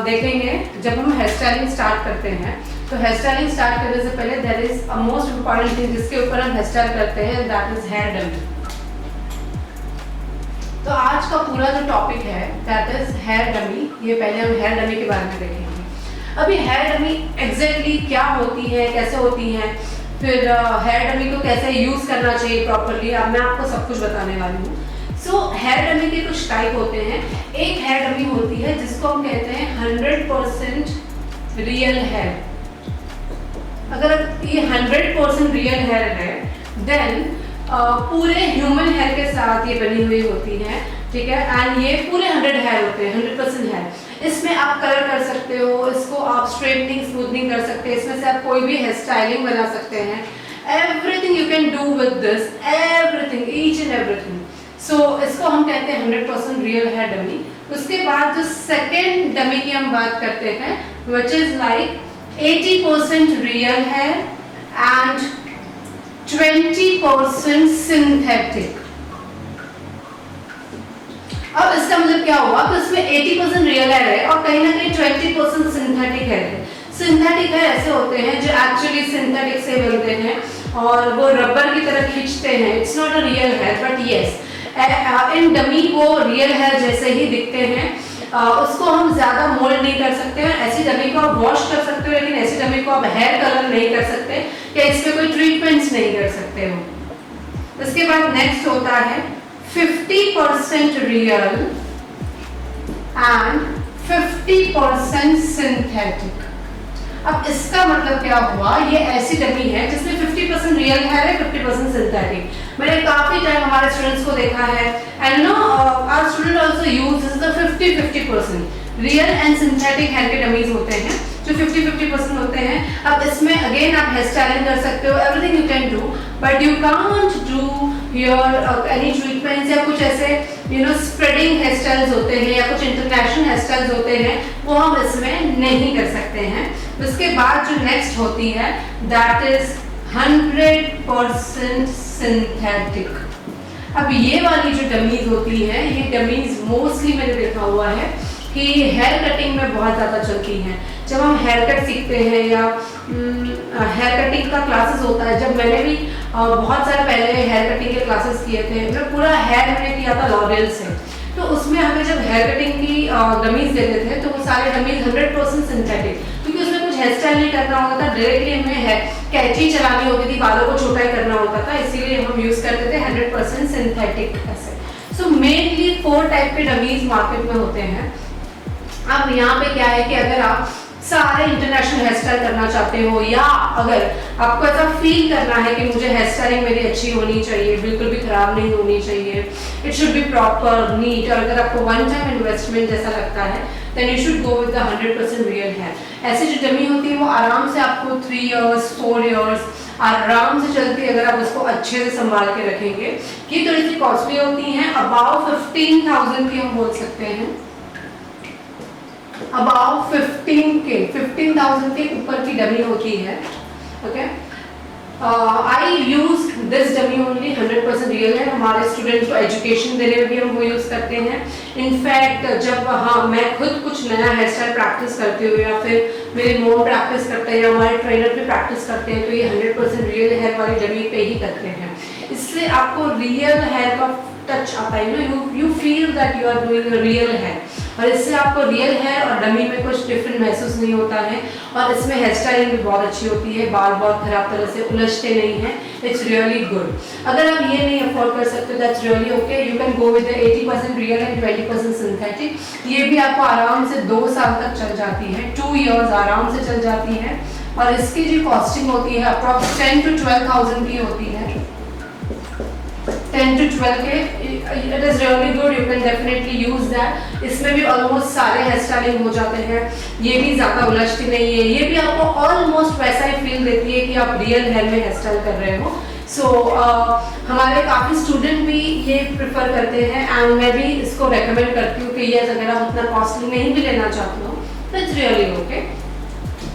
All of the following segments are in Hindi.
देखेंगे जब हम हेयर स्टाइलिंग स्टार्ट करते हैं तो हेयर स्टाइलिंग स्टार्ट करने से पहले there is a most important thing जिसके ऊपर हम हेयर स्टाइल करते हैं, दैट इज हेयर डमी। तो आज का पूरा जो टॉपिक है दैट इज हेयर डमी। ये पहले हम हेयर डमी के बारे में देखेंगे। अभी हेयर डमी एग्जैक्टली क्या होती है, कैसे होती है, फिर हेयर डमी को कैसे यूज करना चाहिए प्रॉपरली, अब मैं आपको सब कुछ बताने वाली हूँ। सो हेयर डमी के कुछ टाइप होते हैं। एक हेयर डमी होती है जिसको हम कहते हैं 100% रियल हेयर। अगर ये 100% रियल हेयर है देन पूरे ह्यूमन हेयर के साथ ये बनी हुई होती है, ठीक है। एंड ये पूरे 100 हेयर होते हैं, 100% हेयर। इसमें आप कलर कर सकते हो, इसको आप स्ट्रेटनिंग स्मूथनिंग कर सकते हैं, इसमें से आप कोई भी हेयर स्टाइलिंग बना सकते हैं। Everything you can do with this, everything, each and everything. So इसको हम कहते हैं 100% रियल हेयर डमी। उसके बाद जो सेकेंड डमी की हम बात करते हैं which is like 80% real hair and 20% synthetic. अब इसका मतलब क्या हुआ कि उसमें 80% रियल हेयर है और कहीं ना कहीं 20% सिंथेटिक हेयर है। सिंथेटिक हेयर ऐसे होते हैं जो एक्चुअली सिंथेटिक से बनते हैं और वो रबर की तरह खींचते हैं। It's not a real hair but yes in dummy वो रियल हेयर जैसे ही दिखते हैं। उसको हम ज्यादा मोल्ड नहीं कर सकते हैं। ऐसी डमी को आप वॉश कर सकते हो लेकिन ऐसी डमी को आप हेयर कलर नहीं कर सकते या इसमें कोई ट्रीटमेंट्स नहीं कर सकते हो। उसके बाद नेक्स्ट होता है 50% रियल एंड 50% सिंथेटिक। अब इसका मतलब क्या हुआ, ये ऐसी डमी है जिसमें 50% रियल हेयर है, 50% सिंथेटिक। मैंने काफी टाइम हमारे स्टूडेंट्स को देखा है and no our student also use this the 50-50% real and synthetic hair के डमीज होते हैं जो 50-50% होते हैं। अब इसमें अगेन आप हेयर स्टाइलिंग कर सकते हो, everything you can do but you can't do your any treatments या कुछ ऐसे स्प्रेडिंग हेयर स्टाइल्स होते हैं या कुछ इंटरनेशनल हेयर स्टाइल्स होते हैं वो हम इसमें नहीं कर सकते हैं। उसके बाद जो नेक्स्ट होती है दैट इज 100% सिंथेटिक। अब ये वाली जो डमीज होती है ये डमीज मोस्टली मैंने देखा हुआ है कि हेयर कटिंग में बहुत ज़्यादा चलती हैं। जब हम हेयर कट सीखते हैं या हेयर कटिंग का क्लासेस होता है, जब मैंने भी बहुत सारे पहले हेयर कटिंग के क्लासेस किए थे, मैं पूरा हेयर मैंने किया था लॉरियल से, तो उसमें हमें जब हेयर कटिंग की डमीज देते थे तो वो सारे डमीज 100% सिंथेटिक, क्योंकि उसमें कुछ हेयर स्टाइल नहीं करना होता था, डायरेक्टली हमें कैंची चलानी होती थी, बालों को छोटा ही करना होता था, इसीलिए हम यूज करते थे 100% सिंथेटिक ऐसे। सो मेनली 4 टाइप के डमीज मार्केट में होते हैं। अब यहाँ पे क्या है कि अगर आप सारे इंटरनेशनल हेयर स्टाइल करना चाहते हो या अगर आपको ऐसा फील करना है कि मुझे हेयर स्टाइलिंग मेरी अच्छी होनी चाहिए, बिल्कुल भी खराब नहीं होनी चाहिए, it should be proper neat, और अगर आपको वन टाइम इन्वेस्टमेंट जैसा लगता है then you should go with the 100% real hair. ऐसी जो डमी होती है वो आराम से आपको 3 इयर्स 4 इयर्स आराम से चलती है अगर आप उसको अच्छे से संभाल के रखेंगे। ये थोड़ी सी कॉस्टली होती हैं, अबाउट 15,000 की हम बोल सकते हैं, अबाउट 15,000 के ऊपर की डमी होती है। Okay, I use this dummy only 100% real है। हमारे स्टूडेंट्स को एजुकेशन देने में भी हम वो यूज करते हैं। इनफैक्ट जब मैं खुद कुछ नया हेयर स्टाइल प्रैक्टिस करती हूँ या फिर मेरे मोम प्रैक्टिस करते हैं या हमारे ट्रेनर भी प्रैक्टिस करते हैं तो ये 100% रियल हेयर वाली डमी पे ही करते हैं। इससे आपको रियल हेयर का टच आता है, you feel that you are doing real hair, और इससे आपको रियल हेयर और डमी में कुछ डिफरेंट महसूस नहीं होता है। और इसमें हेयर स्टाइलिंग भी बहुत अच्छी होती है, बाल बहुत खराब तरह से उलझते नहीं हैं, इट्स रियली गुड। अगर आप ये नहीं अफोर्ड कर सकते that's really okay, you can go with 80% real and 20% synthetic. ये भी आपको आराम से 2 साल तक चल जाती है, 2 इयर्स आराम से चल जाती है। और इसकी जो कॉस्टिंग होती है अप्रॉक्स 10 to 12,000 की होती है, 10 to 12 के। It is really good, you can definitely use that. इसमें भी ऑलमोस्ट सारे हेयर स्टाइलिंग हो जाते हैं, ये भी ज़्यादा उलझती नहीं है, ये भी आपको ऑलमोस्ट वैसा ही फील देती है कि आप रियल हेयर में हेयर स्टाइल कर रहे हो। सो हमारे काफ़ी स्टूडेंट भी ये प्रेफर करते हैं एंड मैं भी इसको रेकमेंड करती हूँ कि ये अगर आप उतना कॉस्टली नहीं भी लेना चाहते हो तो it's really okay,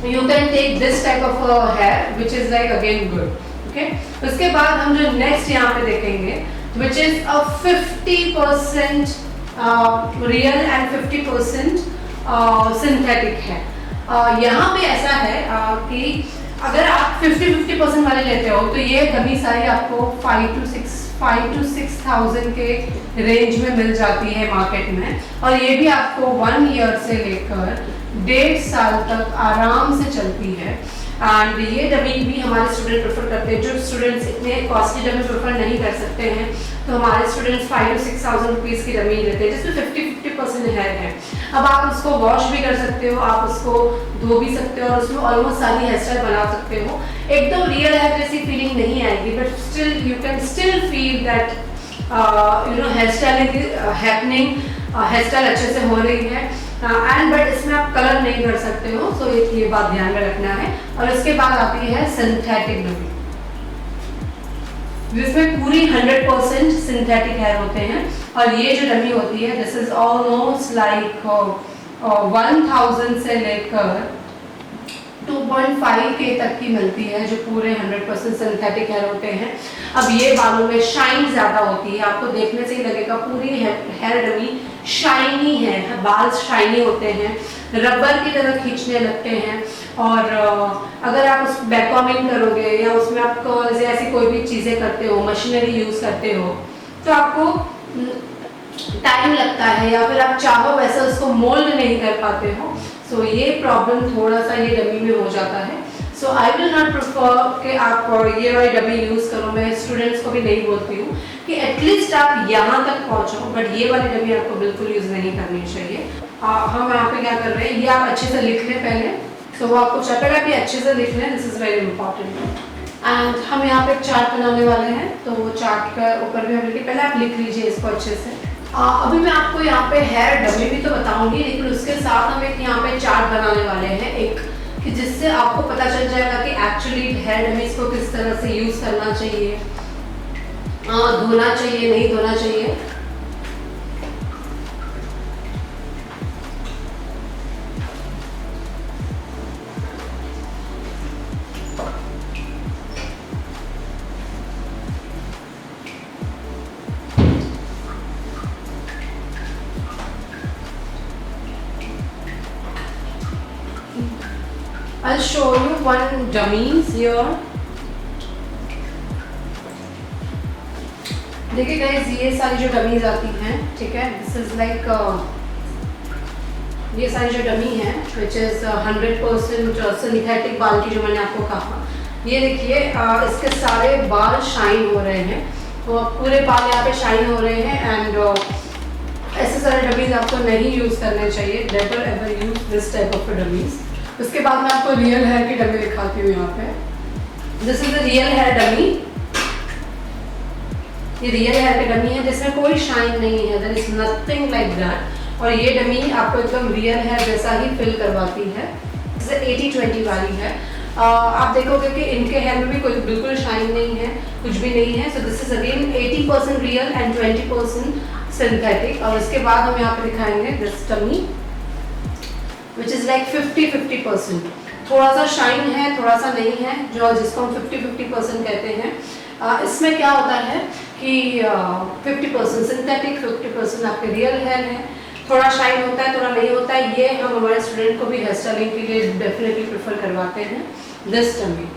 you can take this type of hair which is like again good. Okay, उसके बाद हम जो नेक्स्ट यहाँ पे देखेंगे which is a 50% real and 50% synthetic है। यहाँ पे ऐसा है कि अगर आप 50-50% वाले लेते हो तो ये डमी सारी आपको 5 to 6,000 के रेंज में मिल जाती है मार्केट में, और ये भी आपको 1 ईयर से लेकर 1.5 साल तक आराम से चलती है। एंड ये डमी भी हमारे स्टूडेंट प्रेफर करते हैं। जो स्टूडेंट्स इतने कॉस्टली डमी प्रेफर नहीं कर सकते हैं तो हमारे स्टूडेंट्स 5 to 6,000 रुपीज़ की डमी लेते हैं जिसमें 50-50% हेयर है। अब आप उसको वॉश भी कर सकते हो, आप उसको धो भी सकते हो और उसमें ऑलमोस्ट सारी हेयर स्टाइल बना सकते हो। एकदम रियल हेयर जैसी फीलिंग नहीं आएगी, but still you can still feel that hair styling happening, hair style अच्छे से हो रही है। एंड बट इसमें आप कलर नहीं कर सकते हो, सो ये बात ध्यान में रखना है। और इसके बाद आती है सिंथेटिक डमी, जिसमें पूरी 100% सिंथेटिक हेयर होते हैं। और ये जो डमी होती है दिस इज ऑलमोस्ट लाइक 1000 से लेकर 2.5K तक की मिलती है, जो पूरे 100% सिंथेटिक हेयर होते हैं। अब ये बालों में शाइन ज़्यादा होती है, आपको देखने से ही लगेगा पूरी हेयर डमी शाइनी है, बाल शाइनी होते हैं, रबर की तरह खींचने लगते हैं। और अगर आप उस बैककॉमिंग करोगे या उसमें आप ऐसी कोई भी चीज़ें करते हो, मशीनरी यूज़ करते हो, तो आपको टाइम लगता है या फिर आप चाहो वैसा उसको मोल्ड नहीं कर पाते हो। सो ये प्रॉब्लम थोड़ा सा ये डमी में हो जाता है। So I will not prefer कि आप ये वाली डमी यूज़ करो। मैं स्टूडेंट्स को भी नहीं बोलती हूँ कि एटलीस्ट आप यहाँ तक पहुँचो, बट ये वाली डमी आपको बिल्कुल यूज़ नहीं करनी चाहिए। हम यहाँ पे क्या कर रहे हैं, ये आप अच्छे से लिख लें पहले, तो वो आपको चैप्टर आप ये अच्छे से लिख लें, this is very important. And हम यहाँ पे एक चार्ट बनाने वाले हैं, तो वो चार्ट के ऊपर भी हम लिखिए, पहले आप लिख लीजिए इसको अच्छे से। अभी मैं आपको यहाँ पे हेयर डमी भी तो बताऊंगी, लेकिन उसके साथ हम एक यहाँ पे चार्ट बनाने वाले हैं एक, कि जिससे आपको पता चल जाएगा कि एक्चुअली हेयर डमीज को किस तरह से यूज़ करना चाहिए, धोना चाहिए नहीं धोना चाहिए। I'll show you one dummies here. देखिए गाइस, ये सारी जो डमीज आती हैं, ठीक है, दिस इज लाइक ये सारी जो डमी है विच इज 100% सिंथेटिक बाल की, जो मैंने आपको कहा। ये देखिए इसके सारे बाल शाइन हो रहे हैं, तो पूरे बाल यहाँ पे शाइन हो रहे हैं। एंड ऐसे सारे डमीज आपको नहीं यूज़ करने चाहिए, never ever use this type of dummies. उसके बाद मैं आपको रियल हेयर की डमी दिखाती हूँ। यहाँ पे this is the real hair dummy. ये रियल हेयर की डमी है जिसमें कोई शाइन नहीं है, there is nothing like that. और ये डमी आपको एकदम रियल हेयर जैसा ही फिल करवाती है। जैसे 80-20 वाली है। आप देखोगे कि इनके हेयर में भी कोई बिल्कुल शाइन नहीं है, कुछ भी नहीं है। So this is again 80% real and 20% synthetic. और इसके बाद हम यहाँ पे दिखाएंगे this dummy which is like 50-50%। थोड़ा सा शाइन है, थोड़ा सा नहीं है, जो जिसको हम 50-50% कहते हैं। इसमें क्या होता है कि 50% सिंथेटिक, 50% आपके रियल हेयर है। थोड़ा शाइन होता है, थोड़ा नहीं होता है। ये हम हमारे स्टूडेंट को भी हेयर स्टाइलिंग के लिए डेफिनेटली प्रेफर करवाते हैं। This dummy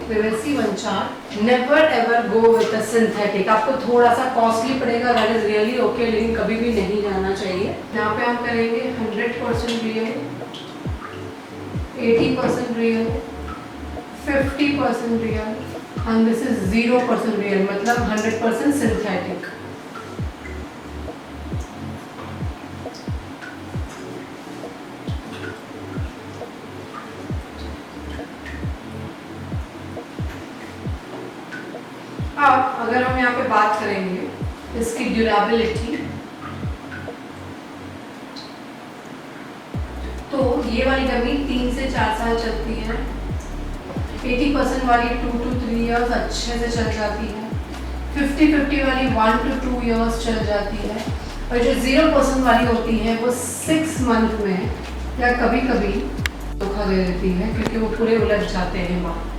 we will see one chart. Never ever go with a synthetic. आपको थोड़ा सा कॉस्टली पड़ेगा, that is really okay, लेकिन कभी भी नहीं जाना चाहिए। यहाँ पे हम करेंगे 100% real, 80% real, 50% real, and this is 0% real, मतलब 100% सिंथेटिक। अब अगर हम यहाँ पे बात करेंगे इसकी ड्यूरेबिलिटी, तो ये वाली डमी 3 से 4 साल चलती है। 80% वाली 2 to 3 इयर्स अच्छे से चल जाती है। 50-50 वाली 1 to 2 इयर्स चल जाती है। और जो 0% वाली होती है वो 6 मंथ में या कभी कभी धोखा दे देती है, क्योंकि वो पूरे उलझ जाते हैं बाल।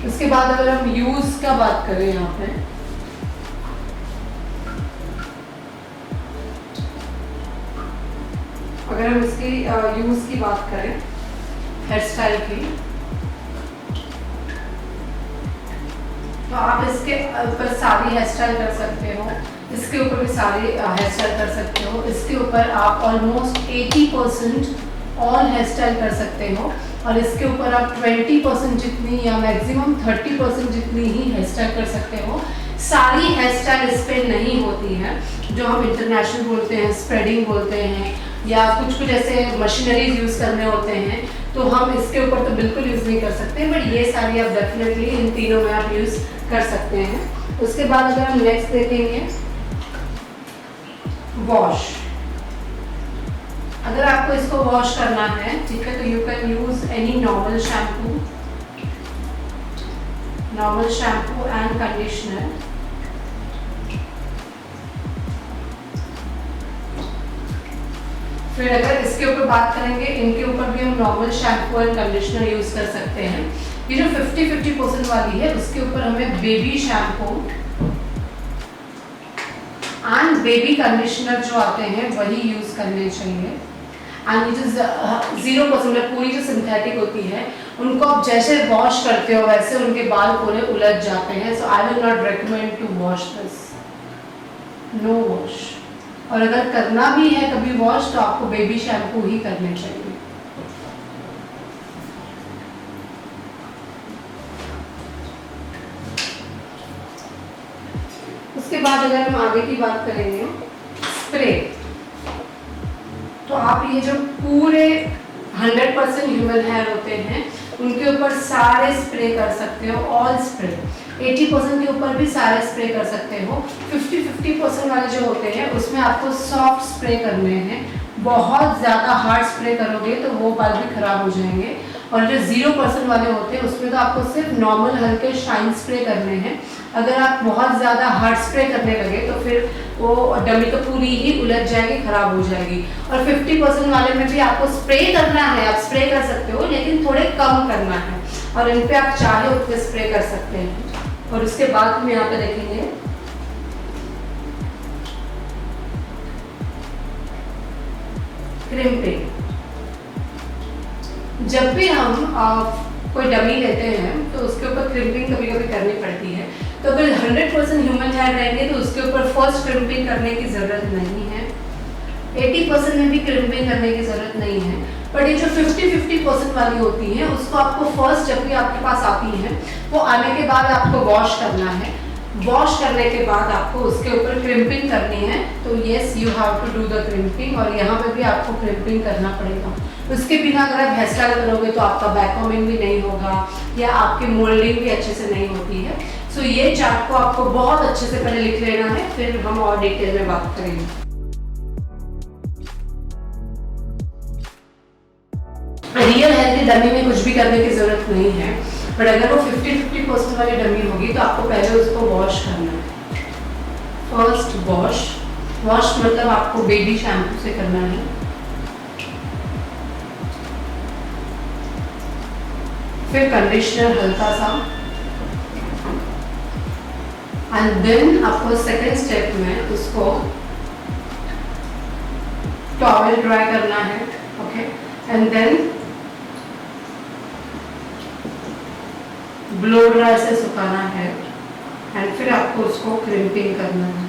उसके बाद अगर हम यूज का बात करें यहाँ पे, अगर हम इसकी यूज़ की बात करें हेयर स्टाइल की, तो आप इसके ऊपर सारी हेयर स्टाइल कर सकते हो, इसके ऊपर भी सारी हेयर स्टाइल कर सकते हो, इसके ऊपर आप ऑलमोस्ट 80% ऑल हेयर स्टाइल कर सकते हो, और इसके ऊपर आप 20% जितनी या मैक्सिमम 30% जितनी ही हेयर स्टाइल कर सकते हो। सारी हेयर स्टाइल इस पर नहीं होती है, जो हम इंटरनेशनल बोलते हैं, स्प्रेडिंग बोलते हैं, या कुछ कुछ ऐसे मशीनरीज यूज़ करने होते हैं, तो हम इसके ऊपर तो बिल्कुल यूज़ नहीं कर सकते, बट ये सारी आप डेफिनेटली इन तीनों में आप यूज़ कर सकते हैं। उसके बाद अगर हम नेक्स्ट देखेंगे वॉश, अगर आपको इसको वॉश करना है, ठीक है, तो you can use any normal shampoo and conditioner. फिर अगर इसके ऊपर बात करेंगे, इनके ऊपर भी हम normal shampoo and conditioner use कर सकते हैं। ये जो 50-50% वाली है, उसके ऊपर हमें baby shampoo and baby conditioner जो आते हैं वही यूज करने चाहिए। एंड ये जो 0% पूरी जो सिंथेटिक होती है, उनको आप जैसे वॉश करते हो वैसे उनके बाल पूरे उलझ जाते हैं। So I will not recommend to wash this, no wash. और अगर करना भी है कभी वॉश, तो आपको बेबी शैम्पू ही करने चाहिए। उसके बाद अगर हम आगे की बात करेंगे स्प्रे, तो आप ये जो पूरे 100% ह्यूमन हेयर होते हैं उनके ऊपर सारे स्प्रे कर सकते हो, ऑल स्प्रे। 80% के ऊपर भी सारे स्प्रे कर सकते हो। 50-50% वाले जो होते हैं उसमें आपको सॉफ्ट स्प्रे करने हैं। बहुत ज़्यादा हार्ड स्प्रे करोगे तो वो बाल भी खराब हो जाएंगे। और जो 0% वाले होते हैं उसमें तो आपको सिर्फ नॉर्मल हल्के शाइन स्प्रे करने हैं। अगर आप बहुत ज़्यादा हार्ड स्प्रे करने लगे तो फिर वो डमी तो पूरी ही उलझ जाएगी, खराब हो जाएगी। और 50% वाले में भी आपको स्प्रे करना है, आप स्प्रे कर सकते हो, लेकिन थोड़े कम करना है, और इन पे आप चाहे उतने स्प्रे कर सकते हैं। और उसके बाद हम यहाँ पे देखेंगे क्रिम्पिंग। जब भी हम कोई डमी लेते हैं तो उसके ऊपर क्रिम्पिंग कभी कभी करनी पड़ती है। तो अगर 100% ह्यूमन हेयर रहेंगे तो उसके ऊपर फर्स्ट क्रिम्पिंग करने की ज़रूरत नहीं है। 80% में भी क्रिम्पिंग करने की ज़रूरत नहीं है। बट ये जो 50-50% वाली होती है उसको आपको फर्स्ट जब भी आपके पास आती है वो आने के बाद आपको वॉश करना है। वॉश करने के बाद आपको उसके ऊपर क्रिम्पिंग करनी है। तो yes, you have to do the crimping, और यहाँ पे भी आपको क्रिम्पिंग करना पड़ेगा। उसके बिना अगर आप हेयर स्टाइल करोगे तो आपका बैक कॉम्बिंग भी नहीं होगा या आपकी मोल्डिंग भी अच्छे से नहीं होती है। सो ये चार्ट को आपको बहुत अच्छे से पहले लिख लेना है, फिर हम और डिटेल में बात करेंगे। रियल हेयर की डमी में कुछ भी करने की जरूरत नहीं है, बट अगर वो 50-50% वाली डमी होगी तो आपको पहले उसको वॉश करना है। फर्स्ट वॉश मतलब आपको बेबी शैम्पू से करना है। फिर कंडीशनर हल्का सा, एंड देन आपको सेकेंड स्टेप में उसको टॉवेल ड्राई करना है, okay, and then blow dry से सुखाना है, एंड फिर आपको उसको क्रिम्पिंग करना है।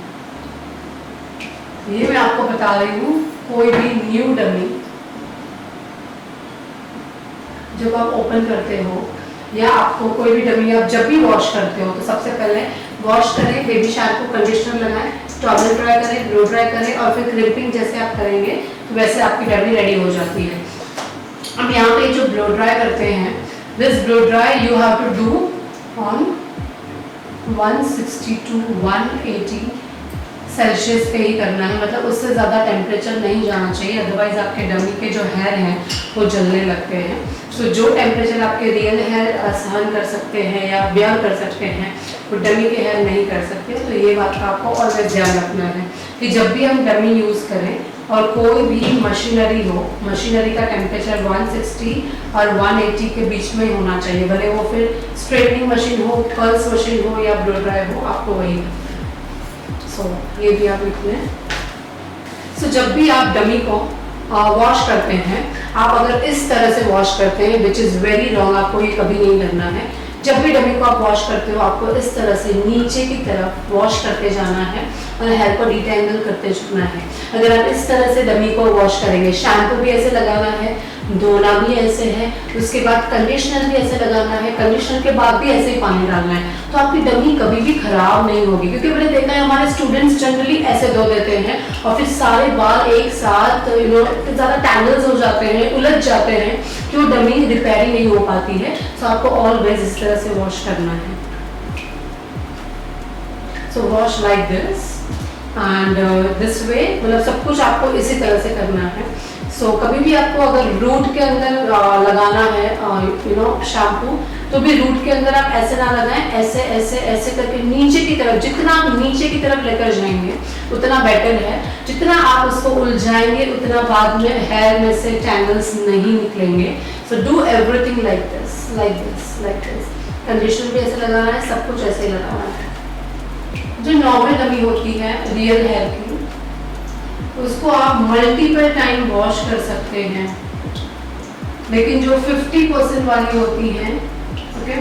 ये मैं आपको बता रही हूँ, कोई भी न्यू डमी जब आप ओपन करते हो या आपको कोई भी डमी आप जब भी वॉश करते हो तो सबसे पहले वॉश करें, बेबी शैम्पू कंडीशनर लगाएं, टॉवेल ड्राई करें, ब्लो ड्राई करें, और फिर क्रिम्पिंग जैसे आप करेंगे तो वैसे आपकी डमी रेडी हो जाती है। अब यहाँ पे जो ब्लो ड्राई करते हैं, this blow dry you have to do on 160 to 180 celsius पे ही करना है। मतलब उससे ज़्यादा टेम्परेचर नहीं जाना चाहिए, अदरवाइज आपके डमी के जो हेयर हैं वो जलने लगते हैं। सो जो टेम्परेचर आपके रियल हेयर सहन कर सकते हैं या बेयर कर सकते हैं वो डमी के हेयर नहीं कर सकते। तो ये बात का आपको ऑलवेज ध्यान रखना है कि जब भी हम डमी यूज़ करें और कोई भी मशीनरी हो, मशीनरी का टेम्परेचर 160 और 180 के बीच में होना चाहिए। भले वो फिर स्ट्रेटनिंग मशीन हो, कर्ल्स मशीन हो या ब्लो ड्राई हो, आपको वही करना है। सो ये भी आप लिख लें। सो जब भी आप डमी को वॉश करते हैं, आप अगर इस तरह से वॉश करते हैं, विच इज़ वेरी रॉन्ग, आपको ये कभी नहीं करना है। जब भी डमी को आप वॉश करते हो आपको इस तरह से नीचे की तरफ वॉश करते जाना है और हेयर को डिटेंगल करते जाना है। अगर आप इस तरह से डमी को वॉश करेंगे, शैम्पू भी ऐसे लगाना है, धोना भी ऐसे है, उसके बाद कंडीशनर भी ऐसे लगाना है, कंडीशनर के बाद भी ऐसे ही पानी डालना है, तो आपकी डमी कभी भी खराब नहीं होगी। क्योंकि मैंने देखा है हमारे स्टूडेंट्स जनरली ऐसे धो देते हैं और फिर सारे बाल एक साथ इतने ज़्यादा टैंगल्स हो जाते हैं, उलझ जाते हैं कि वो डमी रिपेयरिंग नहीं हो पाती है। सो आपको ऑलवेज इस तरह से वॉश करना है। So wash like this and this way, मतलब सब कुछ आपको इसी तरह से करना है। सो कभी भी आपको अगर रूट के अंदर लगाना है शैम्पू, तो भी रूट के अंदर आप ऐसे ना लगाएं, ऐसे ऐसे ऐसे करके नीचे की तरफ, जितना आप नीचे की तरफ लेकर जाएंगे उतना बेटर है। जितना आप उसको उलझाएंगे उतना बाद में हेयर में से टैंगल्स नहीं निकलेंगे। So do everything like this, like this, like this. Conditioner भी ऐसे लगाना है, सब कुछ ऐसे ही लगाना है। जो नॉर्मल डमी होती है रियल हेयर की, उसको आप मल्टीपल टाइम वॉश कर सकते हैं, लेकिन जो 50% वाली होती है, ओके,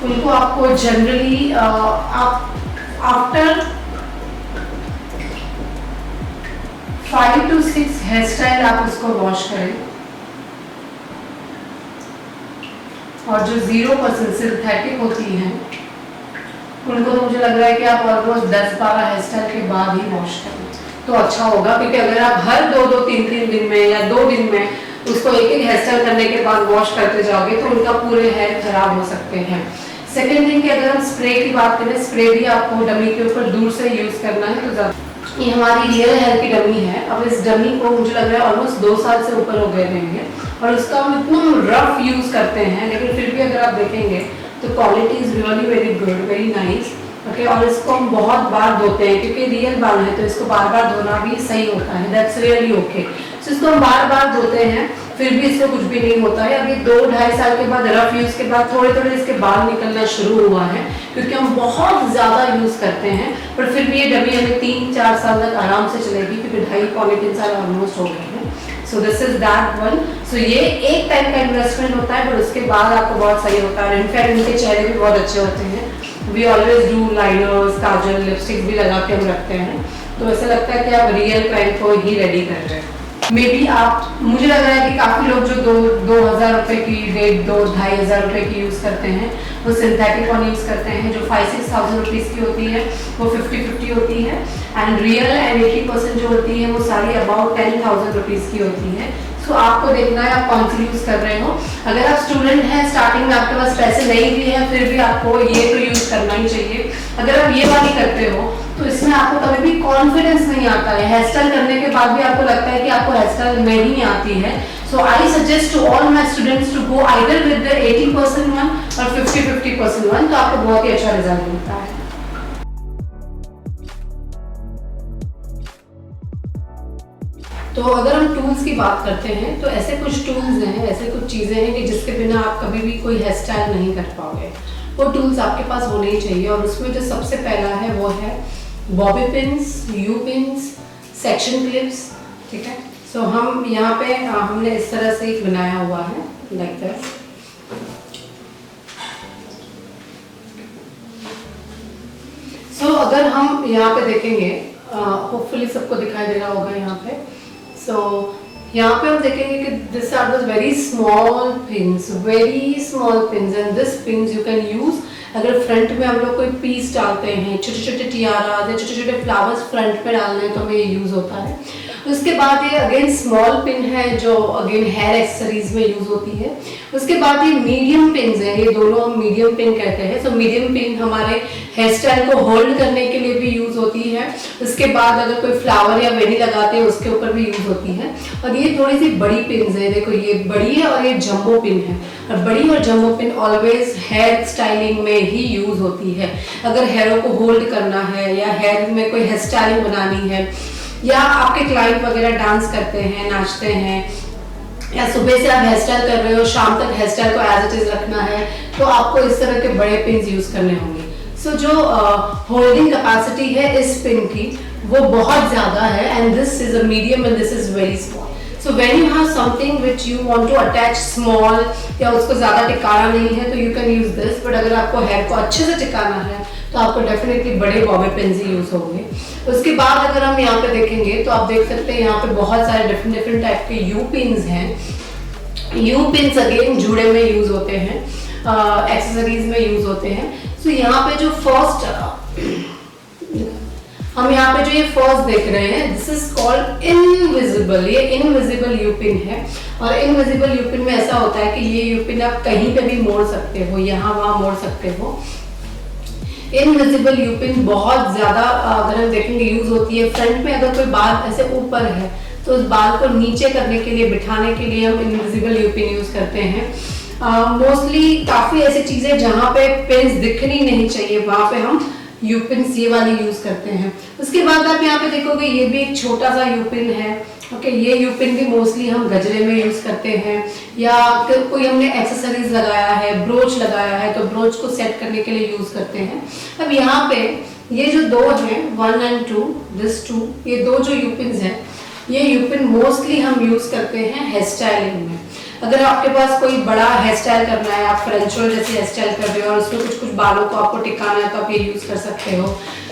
उनको आपको जनरली आप आफ्टर 5 to 6 हेयर स्टाइल आप उसको वॉश करें। और जो 0% सिंथेटिक होती हैं उनको तो मुझे लग रहा है कि आप ऑलमोस्ट 10-12 हेयर स्टाइल के बाद ही वॉश करें तो अच्छा होगा। क्योंकि अगर आप हर 2-2, 3-3 दिन में या 2 दिन में उसको एक हेयर स्टाइल करने के बाद वॉश करते जाओगे तो उनका पूरे हेयर खराब हो सकते हैं। सेकेंड थिंग कि अगर हम स्प्रे की बात करें, स्प्रे भी आपको डमी के ऊपर दूर से यूज करना है। तो ज़्यादा ये हमारी रियल हेयर की डमी है। अब इस डमी को मुझे लग रहा है ऑलमोस्ट 2 साल से ऊपर हो गए रहेंगे और उसका हम इतना रफ यूज करते हैं, लेकिन फिर भी अगर आप देखेंगे तो quality is really very good, very nice, okay. और इसको हम बहुत बार धोते हैं क्योंकि रियल बाल है तो इसको बार बार धोना भी सही होता है, दैट्स रियली ओके। सो इसको हम बार बार धोते हैं फिर भी इसको कुछ भी नहीं होता है। अभी 2-2.5 साल के बाद रफ यूज के बाद थोड़े थोड़े इसके बाल निकलना शुरू हुआ है क्योंकि हम बहुत ज्यादा यूज करते हैं, पर फिर भी ये डमी हमें 3-4 साल तक आराम से चलेगी क्योंकि 2.5-3 साल ऑलमोस्ट हो गए हैं। So this is that one. So ये एक टाइम का इन्वेस्टमेंट होता है पर उसके बाद आपको बहुत सही होता है। इनफैक्ट इनके चेहरे भी बहुत अच्छे होते हैं। We always do liners, kajal, lipstick भी लगा के हम रखते हैं, तो ऐसा लगता है कि आप रियल क्लाइंट को ही रेडी कर रहे हैं। मे बी आप, मुझे लग रहा है कि काफ़ी लोग जो 2,000 रुपये की, 2,500 रुपये की यूज़ करते हैं वो सिंथेटिक वन यूज़ करते हैं। जो 5-6 थाउजेंड रुपीज़ की होती है वो 50-50 होती है एंड रियल एंड 80% जो होती है वो सारी अबाउट 10,000 रुपीज़ की होती है। सो आपको देखना है आप कौन सी यूज़ कर रहे हो। अगर आप स्टूडेंट हैं, स्टार्टिंग में आपके पास पैसे नहीं भी है, फिर भी आपको ये तो यूज़ करना ही चाहिए। अगर आप ये वाली करते हो तो इसमें आपको कभी भी कॉन्फिडेंस नहीं आता है। हेयर स्टाइल करने के बाद भी आपको लगता है कि आपको हेयर स्टाइल नहीं आती है। So I suggest to all my students to go either with the 80% one or 50-50% one, तो आपको बहुत ही अच्छा रिजल्ट मिलता है। तो अगर हम टूल्स की बात करते हैं तो ऐसे कुछ टूल्स हैं, ऐसे कुछ चीज़ें हैं कि जिसके बिना आप कभी भी कोई हेयर स्टाइल नहीं कर पाओगे। वो टूल्स आपके पास होने ही चाहिए और उसमें जो सबसे पहला है वो है Bobby pins, you pins, section clips, ठीक है। सो हम यहाँ पे हमने इस तरह से एक बनाया हुआ है लाइक दिस। सो अगर हम यहाँ पे देखेंगे, होपफुली सबको दिखाई दे रहा होगा यहाँ पे। सो यहाँ पे हम देखेंगे कि this are the very small pins and this pins you can use. अगर फ्रंट में हम लोग कोई पीस डालते हैं, छोटे छोटे टियाराज या छोटे छोटे फ्लावर्स फ्रंट पे डालने हैं तो हमें ये यूज होता है। उसके बाद ये अगेन स्मॉल पिन है जो अगेन हेयर एक्सेसरीज में यूज होती है। उसके बाद ये मीडियम पिन्स हैं, ये दोनों हम मीडियम पिन कहते हैं। सो मीडियम पिन हमारे हेयर स्टाइल को होल्ड करने के लिए भी यूज होती है। उसके बाद अगर कोई फ्लावर या वेनी लगाते हैं उसके ऊपर भी यूज होती है। और ये थोड़ी सी बड़ी पिन्स है, देखो ये बड़ी है और ये जम्बो पिन है। और बड़ी और जम्बो पिन ऑलवेज हेयर स्टाइलिंग में ही यूज होती है। अगर हेयरों को होल्ड करना है या हेयर में कोई हेयर स्टाइलिंग बनानी है या आपके क्लाइंट वगैरह डांस करते हैं, नाचते हैं, या सुबह से आप हेयर स्टाइल कर रहे हो, शाम तक हेयर स्टाइल को एज इट इज रखना है, तो आपको इस तरह के बड़े पिन्स यूज करने होंगे। सो जो होल्डिंग कैपेसिटी है इस पिन की वो बहुत ज़्यादा है and this is a medium and this is very small. So when you have something which you want to attach small या उसको ज्यादा टिकाना नहीं है तो you can use this, but अगर आपको हेयर को अच्छे से टिकाना है तो आपको डेफिनेटली बड़े बॉबी पिन्स ही यूज होंगे। उसके बाद अगर हम यहाँ पे देखेंगे तो आप देख सकते हैं यहाँ पे बहुत सारे डिफरेंट टाइप के यू पिन्स हैं। यू पिन्स अगेन जूड़े में यूज होते हैं, एक्सेसरीज में यूज होते हैं। सो यहाँ पे जो फर्स्ट हम यहाँ पे जो ये फर्स्ट देख रहे हैं, दिस इज कॉल्ड इनविजिबल। ये इनविजिबल यू पिन है, और इनविजिबल यू पिन में ऐसा होता है कि ये यू पिन आप कहीं पे भी मोड़ सकते हो, यहाँ वहां मोड़ सकते हो। इनविजिबल यू पिन बहुत ज्यादा अगर हम देखेंगे यूज होती है फ्रंट में। अगर कोई बाल ऐसे ऊपर है तो उस बाल को नीचे करने के लिए, बिठाने के लिए हम इनविजिबल यू पिन यूज करते हैं। मोस्टली काफी ऐसी चीजें जहां पे पिन्स दिखनी नहीं चाहिए वहां पे हम यू पिन्स ये वाली यूज करते हैं। उसके बाद आप यहाँ पे देखोगे ये भी एक छोटा सा यू पिन है। ओके, ये यू पिन भी मोस्टली हम गजरे में यूज करते हैं, या कोई हमने एक्सेसरीज लगाया है, ब्रोच लगाया है तो ब्रोच को सेट करने के लिए यूज करते हैं। अब यहाँ पे ये जो दो हैं 1 and 2, दिस 2, ये दो जो यू पिन्स हैं, ये यू पिन मोस्टली हम यूज करते हैं हेयर स्टाइलिंग में। अगर आपके पास कोई बड़ा हेयर स्टाइल करना है, आप फ्रेंच रोल जैसे हेयर स्टाइल कर रहे हो और उसमें कुछ बालों को आपको टिकाना है तो आप ये यूज कर सकते हो,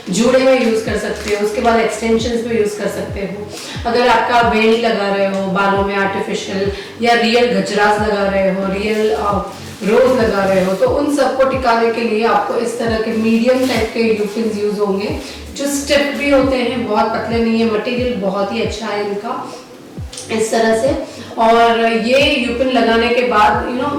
जूड़े में यूज कर सकते हो, उसके बाद एक्सटेंशंस में यूज कर सकते हो। अगर आपका वेल लगा रहे हो बालों में आर्टिफिशियल, या रियल गजरास लगा रहे हो, रियल रोज लगा रहे हो, तो उन सबको टिकाने के लिए आपको इस तरह के मीडियम टाइप के यू पिन्स यूज होंगे, जो स्टिफ भी होते हैं, बहुत पतले नहीं है, मटेरियल बहुत ही अच्छा है इनका इस तरह से। और ये यू पिन लगाने के बाद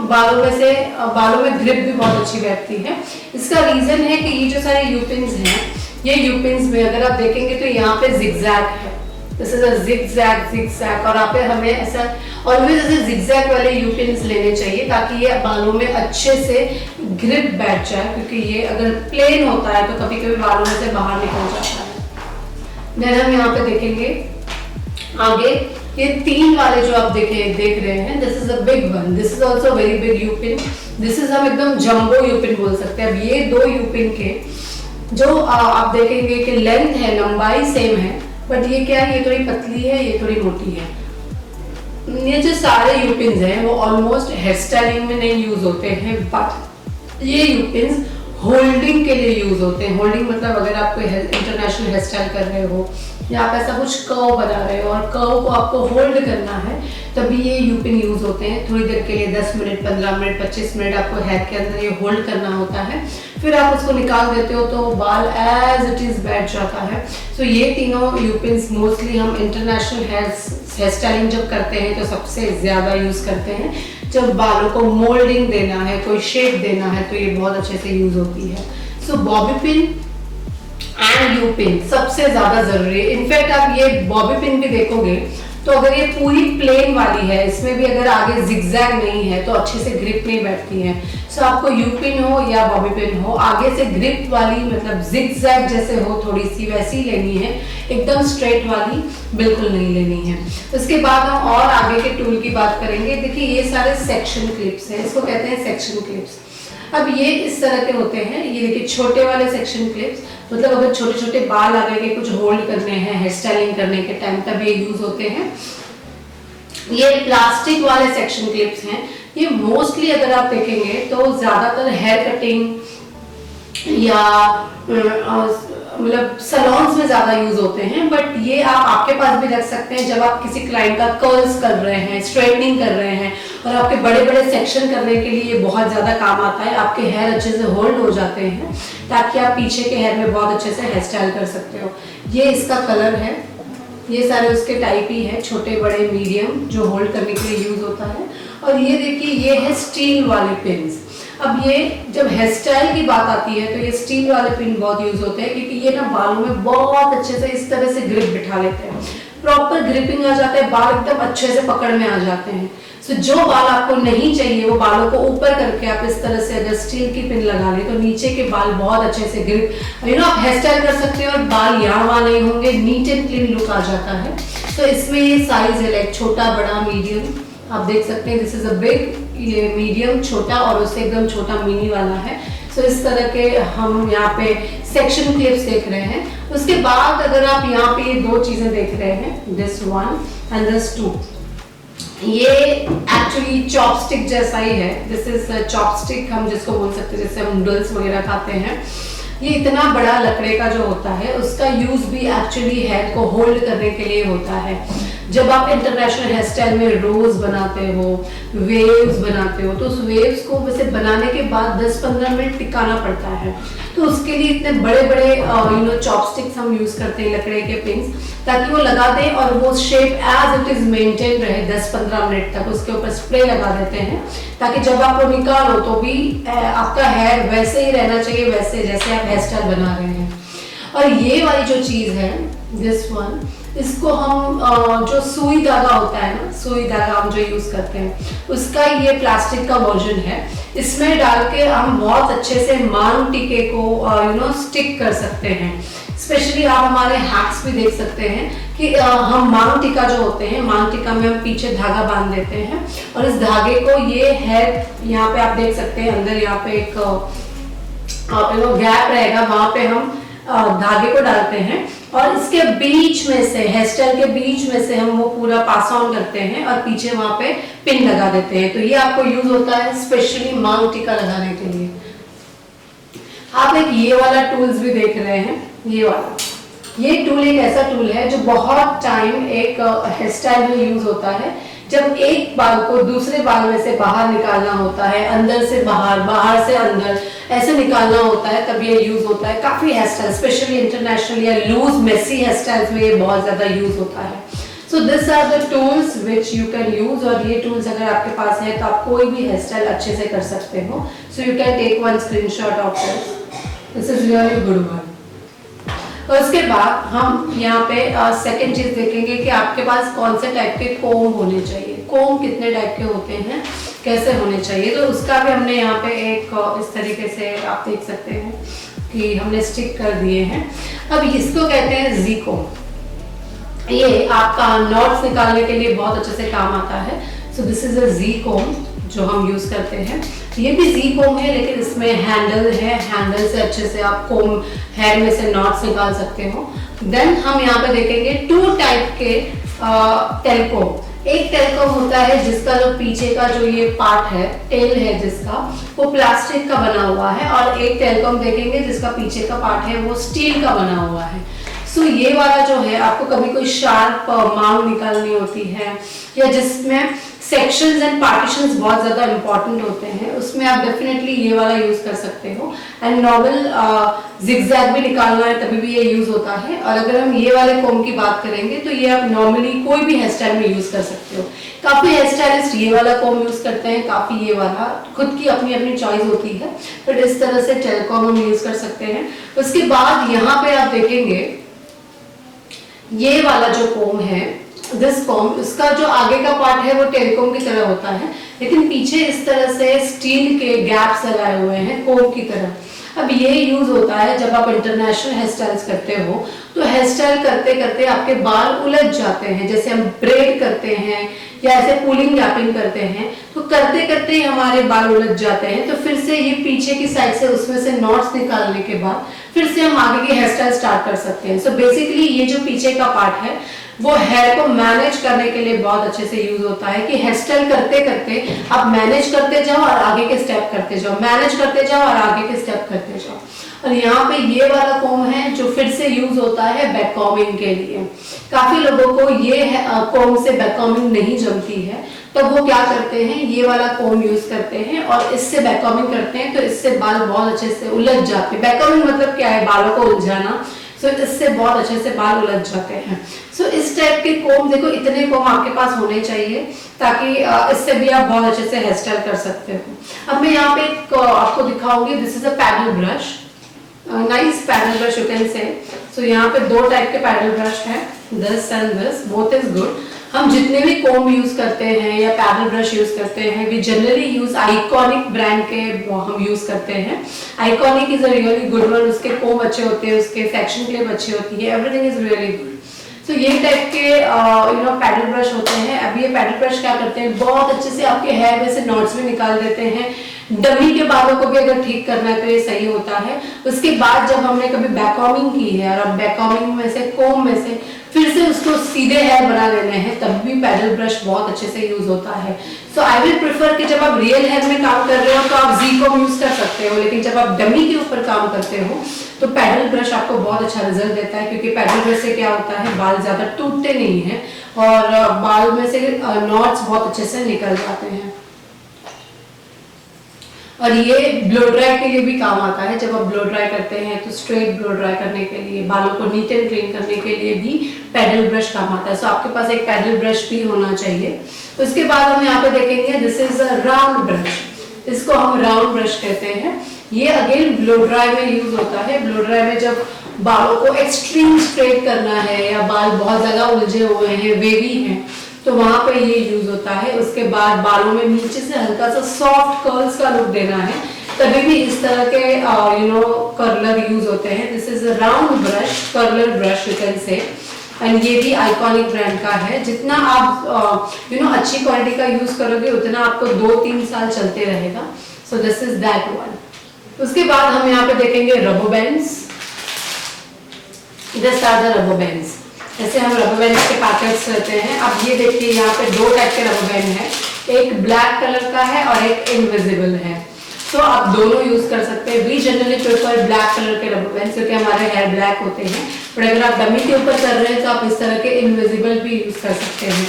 बालों में ग्रिप भी बहुत अच्छी बैठती है। इसका रीजन है कि ये जो सारे यू पिन्स हैं, ये यू पिन्स में अगर आप देखेंगे तो यहाँ पे जिगजैग है, दिस इज अ जिगजैग, और आप हमें ऐसा ऑलवेज ऐसे जिगजैग वाले यू पिन्स लेने चाहिए ताकि ये बालों में अच्छे से ग्रिप बैठ जाए, क्योंकि ये अगर प्लेन होता है तो कभी कभी बालों में से बाहर निकल जाता है। देन हम यहाँ पे देखेंगे आगे ये 3 वाले जो आप देख रहे हैं, this is a big one, this is also very big you pin, this is हम एकदम जंबो यू पिन बोल सकते हैं। अब ये 2 यू पिन के जो आप देखेंगे कि लेंथ है, लंबाई सेम है, बट ये क्या है, ये थोड़ी पतली है, ये थोड़ी मोटी है। ये जो सारे यू पिन्स हैं वो ऑलमोस्ट हेयर स्टाइलिंग में नहीं यूज होते हैं, बट ये यू पिन्स होल्डिंग के लिए यूज होते हैं। होल्डिंग मतलब अगर आप कोई इंटरनेशनल हेयर स्टाइल कर रहे हो या आप ऐसा कुछ कर्व बना रहे हो और कर्व को आपको होल्ड करना है, तभी ये यू पिन यूज होते हैं। थोड़ी देर के लिए 10 मिनट, 15 मिनट, 25 मिनट आपको हेयर के अंदर ये होल्ड करना होता है, फिर आप उसको निकाल देते हो तो बाल एज इट इज बैठ जाता है। सो ये तीनों यू पिन्स मोस्टली हम इंटरनेशनल हेयर स्टाइलिंग जब करते हैं तो सबसे ज्यादा यूज करते हैं। जब बालों को मोल्डिंग देना है, कोई शेप देना है, तो ये बहुत अच्छे से यूज होती है। So bobby pin and U pin सबसे ज्यादा जरूरी है। इनफैक्ट आप ये बॉबी पिन भी देखोगे तो अगर ये पूरी प्लेन वाली है, इसमें भी अगर आगे जिगजैग नहीं है तो अच्छे से ग्रिप नहीं बैठती है। सो आपको यू पिन हो या बॉबी पिन हो, आगे से ग्रिप वाली मतलब जिगजैग जैसे हो थोड़ी सी, वैसी लेनी है, एकदम स्ट्रेट वाली बिल्कुल नहीं लेनी है। उसके बाद हम और आगे के टूल की बात करेंगे। देखिए ये सारे सेक्शन क्लिप्स हैं, इसको कहते हैं सेक्शन क्लिप्स। अब ये इस तरह के होते हैं, ये देखिए छोटे वाले सेक्शन क्लिप्स, मतलब अगर छोटे छोटे बाल आगे के कुछ होल्ड करने हैं हेयर स्टाइलिंग करने के टाइम, तब ये यूज होते हैं। ये प्लास्टिक वाले सेक्शन क्लिप्स हैं, ये मोस्टली अगर आप देखेंगे तो ज्यादातर हेयर कटिंग या मतलब सैलून्स में ज्यादा यूज होते हैं, बट ये आप आपके पास भी रख सकते हैं जब आप किसी क्लाइंट का कर्ल्स कर रहे हैं, स्ट्रेटनिंग कर रहे हैं और आपके बड़े बड़े सेक्शन करने के लिए ये बहुत ज्यादा काम आता है। आपके हेयर अच्छे से होल्ड हो जाते हैं ताकि आप पीछे के हेयर में बहुत अच्छे से हेयर स्टाइल कर सकते हो। ये इसका कलर है, ये सारे उसके टाइप ही है, छोटे बड़े मीडियम, जो होल्ड करने के लिए यूज होता है। और ये देखिए ये है स्टील वाले पिन्स। अब ये जब हेयर स्टाइल की बात आती है तो ये स्टील वाले पिन बहुत यूज होते हैं, क्योंकि ये ना बालों में बहुत अच्छे से इस तरह से ग्रिप बिठा लेते हैं, प्रॉपर ग्रिपिंग आ जाता है, बाल एकदम अच्छे से पकड़ में आ जाते हैं। सो जो बाल आपको नहीं चाहिए वो बालों को ऊपर करके आप इस तरह से अगर स्टील की पिन लगा ले तो नीचे के बाल बहुत अच्छे से ग्रिप आप हेयर स्टाइल कर सकते हो और बाल यहाँ वहाँ नहीं होंगे, नीट एंड क्लीन लुक आ जाता है। तो इसमें ये साइज है लाइक छोटा, बड़ा, मीडियम, आप देख सकते हैं। दिस इज अ बिग, ये मीडियम, छोटा और उससे एकदम छोटा मिनी वाला है। सो इस तरह के हम यहाँ पे सेक्शन क्लिप्स देख रहे हैं। उसके बाद अगर आप यहाँ पे ये 2 चीजें देख रहे हैं, दिस 1 एंड दिस 2, ये एक्चुअली चॉपस्टिक जैसा ही है। दिस इज चॉपस्टिक हम जिसको बोल सकते हैं, जैसे हम नूडल्स वगैरह खाते हैं। ये इतना बड़ा लकड़े का जो होता है उसका यूज भी एक्चुअली हेड को होल्ड करने के लिए होता है। जब आप इंटरनेशनल हेयर स्टाइल में रोज बनाते हो, वेव्स बनाते हो, तो उस वेव्स को वैसे बनाने के बाद 10-15 मिनट टिकाना पड़ता है। तो उसके लिए इतने बड़े बड़े चॉपस्टिक्स हम यूज करते हैं, लकड़े के पिंस, ताकि वो लगा दें और वो shape as it is maintain रहे 10-15 मिनट तक। उसके ऊपर स्प्रे लगा देते हैं ताकि जब आप वो निकालो तो भी आपका हेयर वैसे ही रहना चाहिए, वैसे जैसे आप हेयर स्टाइल बना रहे हैं। और ये वाली जो चीज है, दिस वन, इसको हम जो सुई धागा होता है ना, सुई धागा हम जो यूज करते हैं, उसका ये प्लास्टिक का वर्जन है। इसमें डाल के हम बहुत अच्छे से मांग टीके को स्टिक कर सकते हैं। स्पेशली आप हमारे हैक्स भी देख सकते हैं कि हम मांग टीका जो होते हैं, मांग टीका में हम पीछे धागा बांध देते हैं और इस धागे को ये है, यहाँ पे आप देख सकते हैं अंदर यहाँ पे एक गैप रहेगा, वहां पे हम धागे को डालते हैं और इसके बीच में से, हेयर स्टाइल के बीच में से हम वो पूरा पास ऑन करते हैं और पीछे वहां पे पिन लगा देते हैं। तो ये आपको यूज होता है स्पेशली मांग टीका लगाने के लिए। आप एक ये वाला टूल्स भी देख रहे हैं, ये वाला, ये टूल एक ऐसा टूल है जो बहुत टाइम एक हेयर स्टाइल में यूज होता है। जब एक बाल को दूसरे बाल में से बाहर निकालना होता है, अंदर से बाहर, बाहर से अंदर ऐसे निकालना होता है, तब ये यूज होता है। काफी हेयर स्टाइल, स्पेशली इंटरनेशनल या लूज मेसी हेयर स्टाइल्स में ये बहुत ज्यादा यूज होता है। So this are the tools which you can use. और ये टूल्स अगर आपके पास है तो आप कोई भी हेयर स्टाइल अच्छे से कर सकते हो। So you can take one screenshot of this is really good one. और उसके बाद हम यहाँ पे सेकंड चीज देखेंगे कि आपके पास कौन से टाइप के कोम होने चाहिए, कोम कितने टाइप के होते हैं, कैसे होने चाहिए। तो उसका भी हमने यहाँ पे एक इस तरीके से आप देख सकते हैं कि हमने स्टिक कर दिए हैं। अब इसको कहते हैं जी कोम। ये आपका नॉट्स निकालने के लिए बहुत अच्छे से काम आता है। सो दिस इज अ जी कोम जो हम यूज करते हैं। ये भी जी कोम है लेकिन इसमें हैंडल है, हैंडल से अच्छे से आप कोम हेयर में से नॉट्स निकाल सकते हो। देन हम यहाँ पे देखेंगे 2 टाइप के टेलकोम। एक टेलकोम होता है जिसका जो पीछे का जो ये पार्ट है, टेल है जिसका, वो प्लास्टिक का बना हुआ है, और एक टेलकोम देखेंगे जिसका पीछे का पार्ट है वो स्टील का बना हुआ है। सो ये वाला जो है, आपको कभी कोई शार्प मांग निकालनी होती है या जिसमें सेक्शंस एंड पार्टीशंस बहुत ज्यादा इंपॉर्टेंट होते हैं, उसमें आप डेफिनेटली ये वाला यूज कर सकते हो। एंड नॉर्मल जिगजैग भी निकालना है तभी भी ये यूज होता है। और अगर हम ये वाले कोम की बात करेंगे तो ये आप नॉर्मली कोई भी हेयर स्टाइल में यूज कर सकते हो। काफी हेयर स्टाइलिस्ट ये वाला कोम यूज करते हैं, काफी ये वाला, खुद की अपनी अपनी चॉइस होती है, बट इस तरह से टेलकोम हम यूज कर सकते हैं। उसके बाद यहाँ पे आप देखेंगे ये वाला जो कोम है, दिस कोम, इसका जो आगे का पार्ट है वो टेलकोम की तरह होता है, लेकिन पीछे इस तरह से स्टील के गैप्स लगाए हुए हैं कोम की तरह। अब ये यूज होता है जब आप इंटरनेशनल हेयर स्टाइल्स करते हो, तो हेयर स्टाइल करते करते आपके बाल उलझ जाते हैं। जैसे हम ब्रेड करते हैं या ऐसे पुलिंग गैपिंग करते हैं, तो करते करते हमारे बाल उलझ जाते हैं। तो फिर से ये पीछे की साइड से उसमें से नॉट्स निकालने के बाद फिर से हम आगे की हेयर स्टाइल स्टार्ट कर सकते हैं। सो बेसिकली ये जो पीछे का पार्ट है वो हेयर को मैनेज करने के लिए बहुत अच्छे से यूज होता है कि हेयर स्टाइल करते करते आप मैनेज करते जाओ और आगे के स्टेप करते जाओ, मैनेज करते जाओ और आगे के स्टेप करते जाओ। और यहाँ पे ये वाला कोम है जो फिर से यूज होता है बैक कॉमिंग के लिए। काफी लोगों को ये कोम से बैक कॉमिंग नहीं जमती है, तो वो क्या करते हैं, ये वाला कोम यूज करते हैं और इससे बैक कॉमिंग करते हैं, तो इससे बाल बहुत अच्छे से उलझ जाते हैं। बैक कॉमिंग मतलब क्या है, बालों को उलझाना। सो इससे बहुत अच्छे से बाल उलझ जाते हैं। सो इस टाइप के कोम, देखो इतने कोम आपके पास होने चाहिए ताकि इससे भी आप बहुत अच्छे से हेयर स्टाइल कर सकते हो। अब मैं यहाँ पे आपको दिखाऊंगी, this is a paddle brush, nice paddle brush you can say. So यहाँ पे 2 टाइप के पैडल ब्रश है, this and this, both is good. हम जितने भी कोम यूज करते हैं या पैडल ब्रश यूज करते हैं, we generally use iconic brand के हम यूज करते हैं। Iconic is a really good one, उसके कोम अच्छे होते हैं, उसके सेक्शन क्लिप अच्छी होती है, एवरीथिंग इज रियली गुड। सो ये टाइप के पैडल ब्रश होते हैं। अब ये पैडल ब्रश क्या करते हैं, बहुत अच्छे से आपके हेयर में से नॉट्स भी निकाल देते हैं। डमी के बालों को भी अगर ठीक करना है तो ये सही होता है। उसके बाद जब हमने कभी बैक कॉमिंग की है और अब बैक कॉमिंग में से, कोम में से फिर से उसको सीधे हेयर बना लेने हैं, तब भी पैडल ब्रश बहुत अच्छे से यूज होता है। सो आई विल प्रेफर कि जब आप रियल हेयर में काम कर रहे हो तो आप जी कॉम यूज कर सकते हो, लेकिन जब आप डमी के ऊपर काम करते हो तो पैडल ब्रश आपको बहुत अच्छा रिजल्ट देता है, क्योंकि पैडल ब्रश से क्या होता है, बाल ज्यादा टूटते नहीं है और बाल में से नॉट्स बहुत अच्छे से निकल जाते हैं। और ये ब्लो ड्राई के लिए भी काम आता है। जब आप ब्लो ड्राई करते हैं तो स्ट्रेट ब्लो ड्राई करने के लिए, बालों को नीट एंड क्लीन करने के लिए भी पैडल ब्रश काम आता है। सो आपके पास एक पैडल ब्रश भी होना चाहिए। उसके बाद हम यहाँ पे देखेंगे this is a round brush, इसको हम राउंड ब्रश कहते हैं। ये अगेन ब्लो ड्राई में यूज होता है। ब्लो ड्राई में जब बालों को एक्सट्रीम स्ट्रेट करना है या बाल बहुत ज्यादा उलझे हुए हैं, वेवी हैं, तो वहां पे ये यूज होता है। उसके बाद बालों में नीचे से हल्का सा सॉफ्ट कर्ल्स का लुक देना है, तभी भी इस तरह के कर्लर यूज होते हैं। This is a round brush, curler brush you can say, and ये भी आइकॉनिक ब्रांड का है। जितना आप अच्छी क्वालिटी का यूज करोगे उतना आपको 2-3 साल चलते रहेगा। So this is that one. उसके बाद हम यहाँ पे देखेंगे rubber bands. This are the rubber bands. ऐसे हम रबर बैंड के पैकेट्स रहते हैं। अब ये देखिए यहाँ पे 2 टाइप के रबर बैंड है, एक ब्लैक कलर का है और एक इनविजिबल है। तो आप दोनों यूज कर सकते हैं। We generally prefer black colour के रबर बैंड क्योंकि हमारे हेयर ब्लैक होते हैं, बट अगर आप डमी के ऊपर कर रहे हैं तो आप इस तरह के इनविजिबल भी यूज कर सकते हैं।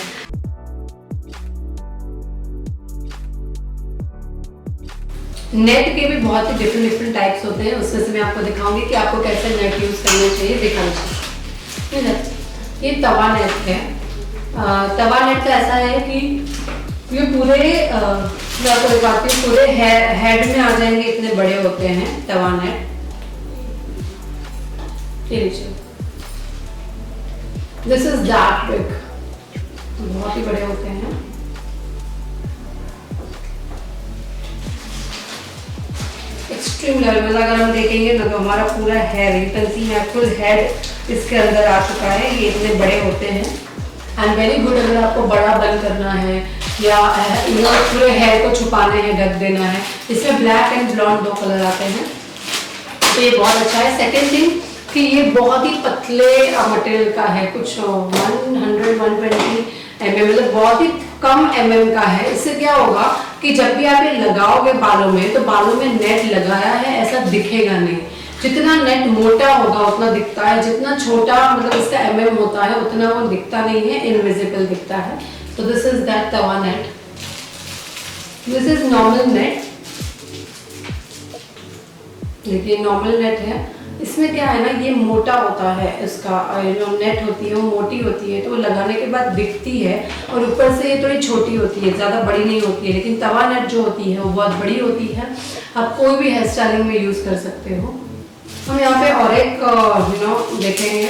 नेट के भी बहुत ही डिफरेंट टाइप्स होते हैं, उसमें से मैं आपको दिखाऊंगी कि आपको कैसे नेट यूज करना चाहिए। दिखाना ये तवा नेट है। तवा नेट का ऐसा है कि ये पूरे मैं आपको दिखाती हूँ, पूरे हेड में आ जाएंगे, इतने बड़े होते हैं तवा net. This is that big, बहुत ही बड़े होते हैं। एक्सट्रीम लेवल में अगर हम देखेंगे ना तो हमारा पूरा hair, you can see my full head इसके अंदर आ चुका है। ये इतने बड़े होते हैं एंड वेरी गुड अगर आपको बड़ा बन करना है या पूरे हेयर को छुपाना है, ढक देना है। इसमें ब्लैक एंड ब्लॉन्ड 2 कलर आते हैं, तो ये बहुत अच्छा है। सेकेंड थिंग कि ये बहुत ही पतले मटेरियल का है, कुछ 100-120 mm, मतलब बहुत ही कम mm का है। इससे क्या होगा कि जब भी आप ये लगाओगे बालों में तो बालों में नेट लगाया है ऐसा दिखेगा नहीं। जितना नेट मोटा होगा उतना दिखता है, जितना छोटा मतलब इसका mm होता है उतना वो दिखता नहीं है, इनविजिबल दिखता है। तो this is that Tawa net. This is normal net. देखिए नॉर्मल नेट है। इसमें क्या है ना, ये मोटा होता है, इसका जो नेट होती है वो मोटी होती है, तो वो लगाने के बाद दिखती है, और ऊपर से ये थोड़ी छोटी होती है, ज़्यादा बड़ी नहीं होती है। लेकिन तवा नेट जो होती है वो बहुत बड़ी होती है, आप कोई भी हेयर स्टाइलिंग में यूज़ कर सकते हो। हम यहाँ पे और एक देखेंगे।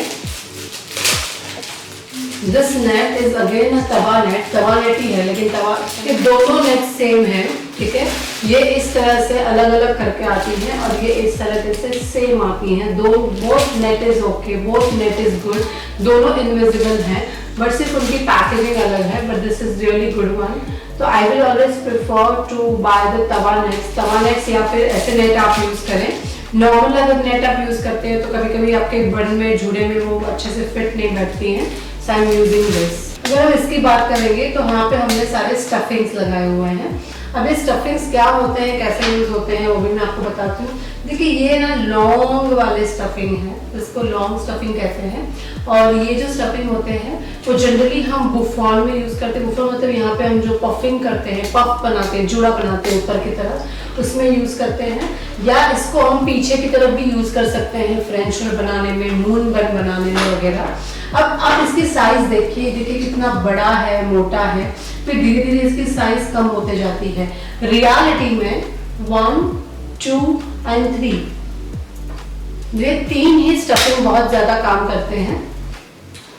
This net is again tawa net ही है, लेकिन तवा ये दोनों नेट सेम है, ठीक है। ये इस तरह से अलग अलग करके आती हैं और ये इस तरह से सेम आती हैं। Both net is okay, both net is good, दोनों इनविजिबल हैं, बट सिर्फ उनकी पैकेजिंग अलग है। But this is really good one. तो I will always prefer to buy the tawa nets या फिर ऐसे नेट आप यूज करें। नॉर्मल अगर नेट आप यूज करते हैं तो कभी कभी आपके बन में जूड़े में वो अच्छे से फिट नहीं बैठती हैं। So I am using this. अगर हम इसकी बात करेंगे तो यहाँ पे हमने सारे स्टफिंग्स लगाए हुए हैं। अब ये स्टफिंग्स क्या होते हैं, कैसे यूज होते हैं, वो भी मैं आपको बताती हूँ। देखिए ये ना लॉन्ग वाले स्टफिंग है, इसको लॉन्ग स्टफिंग कहते हैं। और ये जो स्टफिंग होते हैं वो जनरली हम बुफॉन में यूज करते हैं। बुफॉन मतलब यहाँ पे हम जो पफिंग करते हैं, पफ बनाते हैं, जूड़ा बनाते हैं ऊपर की तरफ, उसमें यूज करते हैं। या इसको हम पीछे की तरफ भी यूज कर सकते हैं, फ्रेंच रोल बनाने में, मून बन बनाने में वगैरह। अब आप इसकी साइज देखिए कितना बड़ा है, मोटा है, फिर धीरे धीरे इसकी साइज कम होते जाती है। रियलिटी में 1, 2 और 3 ये 3 ही स्टफिंग बहुत ज्यादा काम करते हैं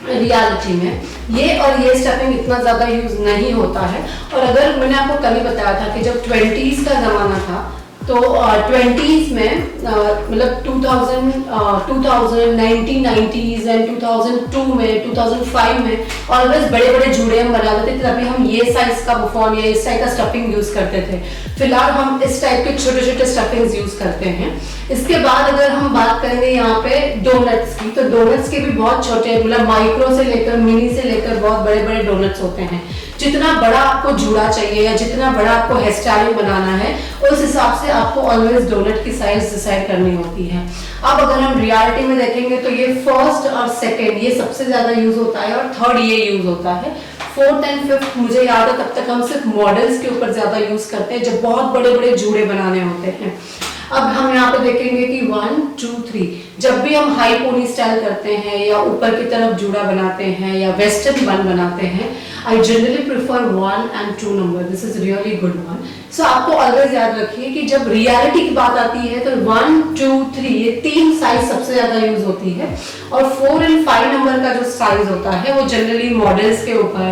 रियलिटी में। ये और ये स्टफिंग इतना ज्यादा यूज नहीं होता है। और अगर मैंने आपको कल ही बताया था कि जब 20s का जमाना था तो 20s में मतलब 1990s एंड 2002 में 2005 में ऑलवेज बड़े बड़े जूड़े हम बनाते थे, तभी हम ये साइज का बुफॉन या इस टाइप का स्टफिंग यूज करते थे। फिलहाल हम इस टाइप के छोटे छोटे स्टफिंग्स यूज करते हैं। इसके बाद अगर हम बात करेंगे यहाँ पे डोनट्स की, तो डोनट्स के भी बहुत छोटे, मतलब माइक्रो से लेकर मिनी से लेकर बहुत बड़े बड़े डोनट्स होते हैं। जितना बड़ा आपको जूड़ा चाहिए या जितना बड़ा आपको हेयर स्टाइलिंग बनाना है, उस हिसाब से आपको ऑलवेज डोनट की साइज डिसाइड करनी होती है। अब अगर हम रियलिटी में देखेंगे तो ये फर्स्ट और सेकंड ये सबसे ज्यादा यूज होता है और थर्ड ये यूज होता है। फोर्थ एंड फिफ्थ मुझे याद है तब तक हम सिर्फ मॉडल्स के ऊपर ज्यादा यूज करते हैं जब बहुत बड़े बड़े जूड़े बनाने होते हैं। अब हम यहाँ पे देखेंगे कि 1 2 3 जब भी हम हाई पोनी स्टाइल करते हैं या ऊपर की तरफ जूड़ा बनाते हैं या वेस्टर्न बन बनाते हैं, I generally prefer 1 and 2 number. This is really good one. So आपको ऑलवेज याद रखिए कि जब रियलिटी की बात आती है तो 1 2 3 ये तीन साइज सबसे ज्यादा यूज होती है, और 4 and 5 नंबर का जो साइज होता है वो जनरली मॉडल्स के ऊपर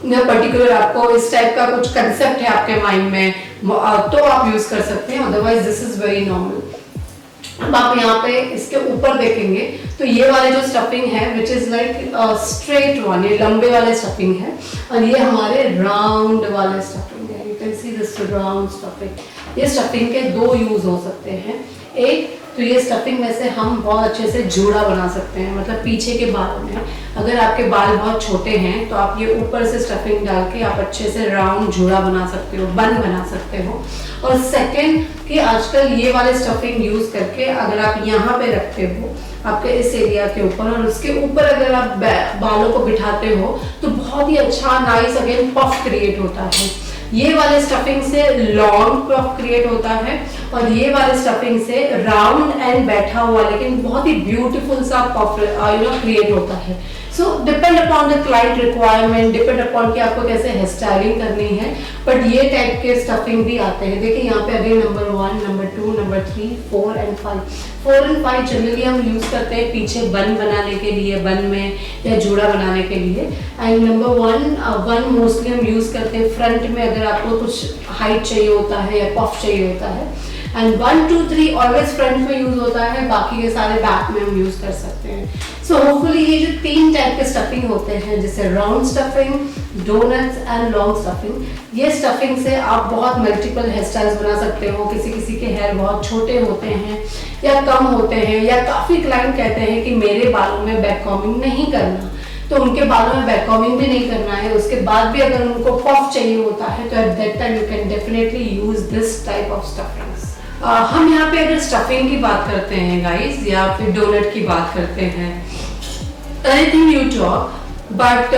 पर्टिकुलर आपको इस टाइप का कुछ कंसेप्ट है आपके माइंड में तो आप यूज कर सकते हैं, otherwise this is very normal. अब आप यहाँ पे इसके ऊपर देखेंगे तो ये वाले जो स्टफिंग है विच इज लाइक स्ट्रेट वन, ये लंबे वाले स्टफिंग है, और ये हमारे राउंड वाले स्टफिंग है। You can see this round stuffing. ये स्टफिंग के दो यूज हो सकते हैं। एक तो ये स्टफिंग में से हम बहुत अच्छे से जूड़ा बना सकते हैं, मतलब पीछे के बालों में अगर आपके बाल बहुत छोटे हैं तो आप ये ऊपर से स्टफिंग डाल के आप अच्छे से राउंड जूड़ा बना सकते हो, बन बना सकते हो। और सेकंड कि आजकल ये वाले स्टफिंग यूज करके अगर आप यहाँ पे रखते हो आपके इस एरिया के ऊपर और उसके ऊपर अगर आप बालों को बिठाते हो तो बहुत ही अच्छा नाइस अगेन पफ क्रिएट होता है। ये वाले स्टफिंग से लॉन्ग पफ क्रिएट होता है और ये वाले स्टफिंग से राउंड एंड बैठा हुआ लेकिन बहुत ही ब्यूटीफुल सा पफ क्रिएट होता है। सो depend upon the client requirement, depend upon कि आपको कैसे हेयर स्टाइलिंग करनी है, बट ये टाइप के स्टफिंग भी आते हैं। देखिए यहाँ पे again number 1 number 2 number 3 4 and 5 4 and 5 generally हम यूज करते हैं पीछे बन बनाने के लिए, बन में या जूड़ा बनाने के लिए। एंड नंबर 1 मोस्टली हम यूज करते हैं फ्रंट में अगर आपको कुछ हाइट चाहिए होता है या पफ चाहिए होता है। एंड 1 2 3 ऑलवेज फ्रंट में यूज होता है, बाकी के सारे बैक में हम यूज कर सकते हैं। सो होपफुली ये जो तीन टाइप के स्टफिंग होते हैं जैसे round stuffing, donuts and long stuffing, ये स्टफिंग से आप बहुत मल्टीपल हेयर स्टाइल्स बना सकते हो। किसी किसी के हेयर बहुत छोटे होते हैं या कम होते हैं, या काफी क्लाइंट कहते हैं कि मेरे बालों में बैक कॉम्बिंग नहीं करना, तो उनके बालों में बैक कॉम्बिंग भी नहीं करना है, उसके बाद भी अगर उनको पफ चाहिए होता है तो at that time you can definitely use this type of stuffings. हम यहाँ पे अगर स्टफिंग की बात करते हैं गाइस या फिर डोनट की बात करते हैं, एनीथिंग यू टॉक, बट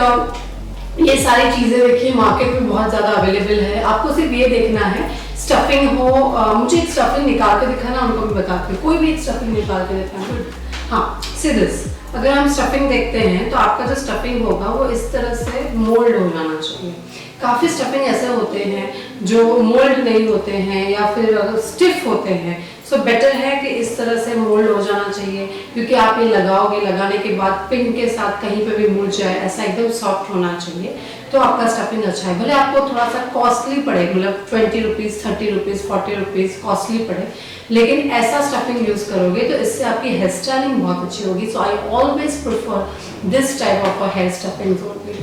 ये सारी चीजें देखिए मार्केट में बहुत ज्यादा अवेलेबल है। आपको सिर्फ ये देखना है स्टफिंग हो। मुझे एक स्टफिंग निकाल के दिखाना, उनको भी बताती हूँ, कोई भी एक स्टफिंग निकाल के दिखाना। हाँ सी दिस, अगर हम स्टफिंग देखते हैं तो आपका जो स्टफिंग होगा वो इस तरह से मोल्ड हो जाना चाहिए। काफी स्टफिंग ऐसे होते हैं जो मोल्ड नहीं होते हैं या फिर स्टिफ होते हैं, सो बेटर है कि इस तरह से मोल्ड हो जाना चाहिए, क्योंकि आप ये लगाओगे, लगाने के बाद पिन के साथ कहीं पे भी मुड़ जाए, ऐसा एकदम सॉफ्ट होना चाहिए तो आपका स्टफिंग अच्छा है। भले आपको थोड़ा सा कॉस्टली पड़े, मतलब 20 रुपीज 30 रुपीज 40 रुपीज कॉस्टली पड़े, लेकिन ऐसा स्टफिंग यूज करोगे तो इससे आपकी हेयर स्टाइलिंग बहुत अच्छी होगी। So I always prefer this type of hair stuffing only.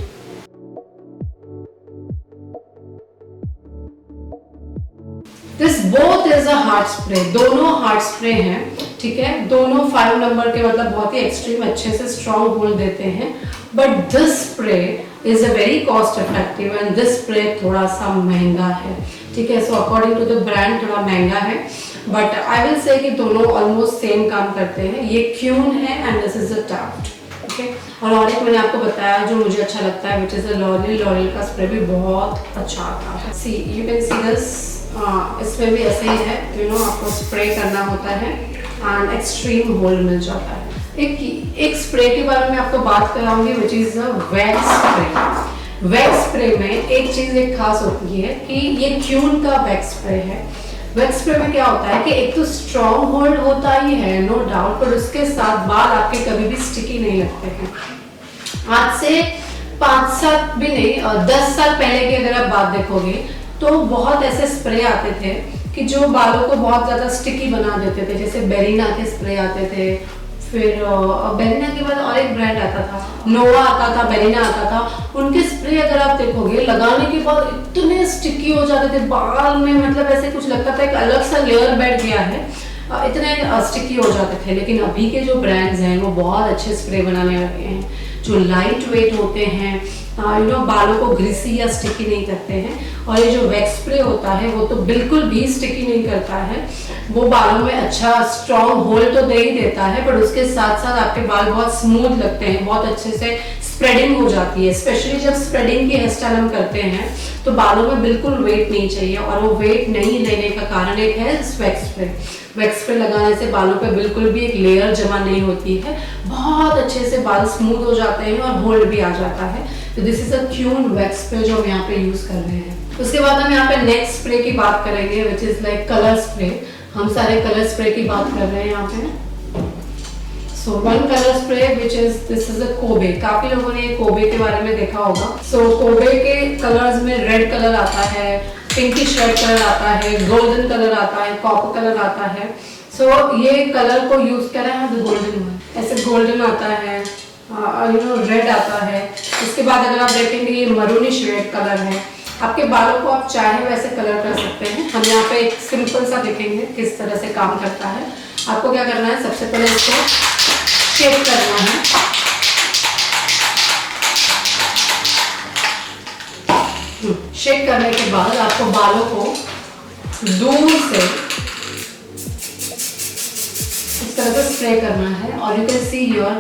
This both is a hard spray, दोनों हार्ड स्प्रे हैं, ठीक है। दोनों 5 नंबर के मतलब बहुत ही एक्सट्रीम अच्छे से स्ट्रॉन्ग होल्ड देते हैं, but this spray is a very cost effective and this spray थोड़ा सा महंगा है, ठीक है। So according to the brand थोड़ा महंगा है, बट आई विल से कि दोनों ऑलमोस्ट सेम काम करते हैं। ये क्यून है and this is a Taft, okay. और एक मैंने आपको बताया जो मुझे अच्छा लगता है विच इज अ लॉरियल का स्प्रे भी बहुत अच्छा आता है। सी यू कैन सी दिस, इसमें भी ऐसे ही है, यू नो आपको स्प्रे करना होता है एंड एक्सट्रीम होल्ड मिल जाता है। एक स्प्रे के बारे में आपको बात कराऊंगी which is a wax spray. Wax spray में एक चीज एक खास होती है कि ये क्यून का वैक्स स्प्रे है। वैक्स स्प्रे में क्या होता है कि एक तो स्ट्रॉन्ग होल्ड होता ही है नो डाउट, पर उसके साथ बाल आपके कभी भी स्टिकी नहीं लगते हैं। आज से 5-7 भी नहीं 10 साल पहले की अगर आप बात देखोगे तो बहुत ऐसे स्प्रे आते थे कि कि जो बालों को बहुत ज़्यादा स्टिकी बना देते थे, जैसे बेरीना के स्प्रे आते थे, फिर बेरीना के बाद और एक ब्रांड आता था, नोवा आता था, बेरीना आता था, उनके स्प्रे अगर आप देखोगे लगाने के बाद इतने स्टिकी हो जाते थे बाल में, मतलब ऐसे कुछ लगता था एक अलग सा लेयर बैठ गया है, इतने स्टिकी हो जाते थे। लेकिन अभी के जो ब्रांड्स हैं वो बहुत अच्छे स्प्रे बनाने लगे हैं जो लाइट वेट होते हैं, बालों को ग्रीसी या स्टिकी नहीं करते हैं। और ये जो वैक्स स्प्रे होता है वो तो बिल्कुल भी स्टिकी नहीं करता है, वो बालों में अच्छा स्ट्रॉन्ग होल्ड तो दे ही देता है, पर उसके साथ साथ आपके बाल बहुत स्मूथ लगते हैं, बहुत अच्छे से स्प्रेडिंग हो जाती है। स्पेशली जब स्प्रेडिंग की हेयर स्टाइल हम करते हैं तो बालों में बिल्कुल वेट नहीं चाहिए, और वो वेट नहीं लेने का कारण एक है वैक्स स्प्रे। वैक्स स्प्रे लगाने से बालों पे बिल्कुल भी एक लेयर जमा नहीं होती है, बहुत अच्छे से बाल स्मूथ हो जाते हैं और होल्ड भी आ जाता है। तो this is a queen wax spray जो हम यहाँ पे यूज कर रहे हैं। उसके बाद हम यहाँ पे नेक्स्ट स्प्रे की बात करेंगे विच इज लाइक कलर स्प्रे। हम सारे कलर स्प्रे की बात कर रहे हैं यहाँ पे। So one colour spray which is this is a Kobe. काफी लोगों ने ये कोबे के बारे में देखा होगा। सो कोबे के कलर्स में रेड कलर आता है, पिंकिश रेड कलर आता है, गोल्डन कलर आता है, कॉपर कलर आता है। सो ये कलर को यूज करा है गोल्डन में, ऐसे गोल्डन आता है, रेड आता है। उसके बाद अगर आप देखेंगे ये मरूनिश रेड कलर है। आपके बालों को आप चाहे वैसे कलर कर सकते हैं। हम यहाँ पे एक सिंपल सा देखेंगे किस तरह से काम करता है। आपको क्या करना है, सबसे पहले इसको शेक करना है। शेक करने के बाद आपको बालों को दूर से इस तरह से स्प्रे करना है, और यू कैन सी योर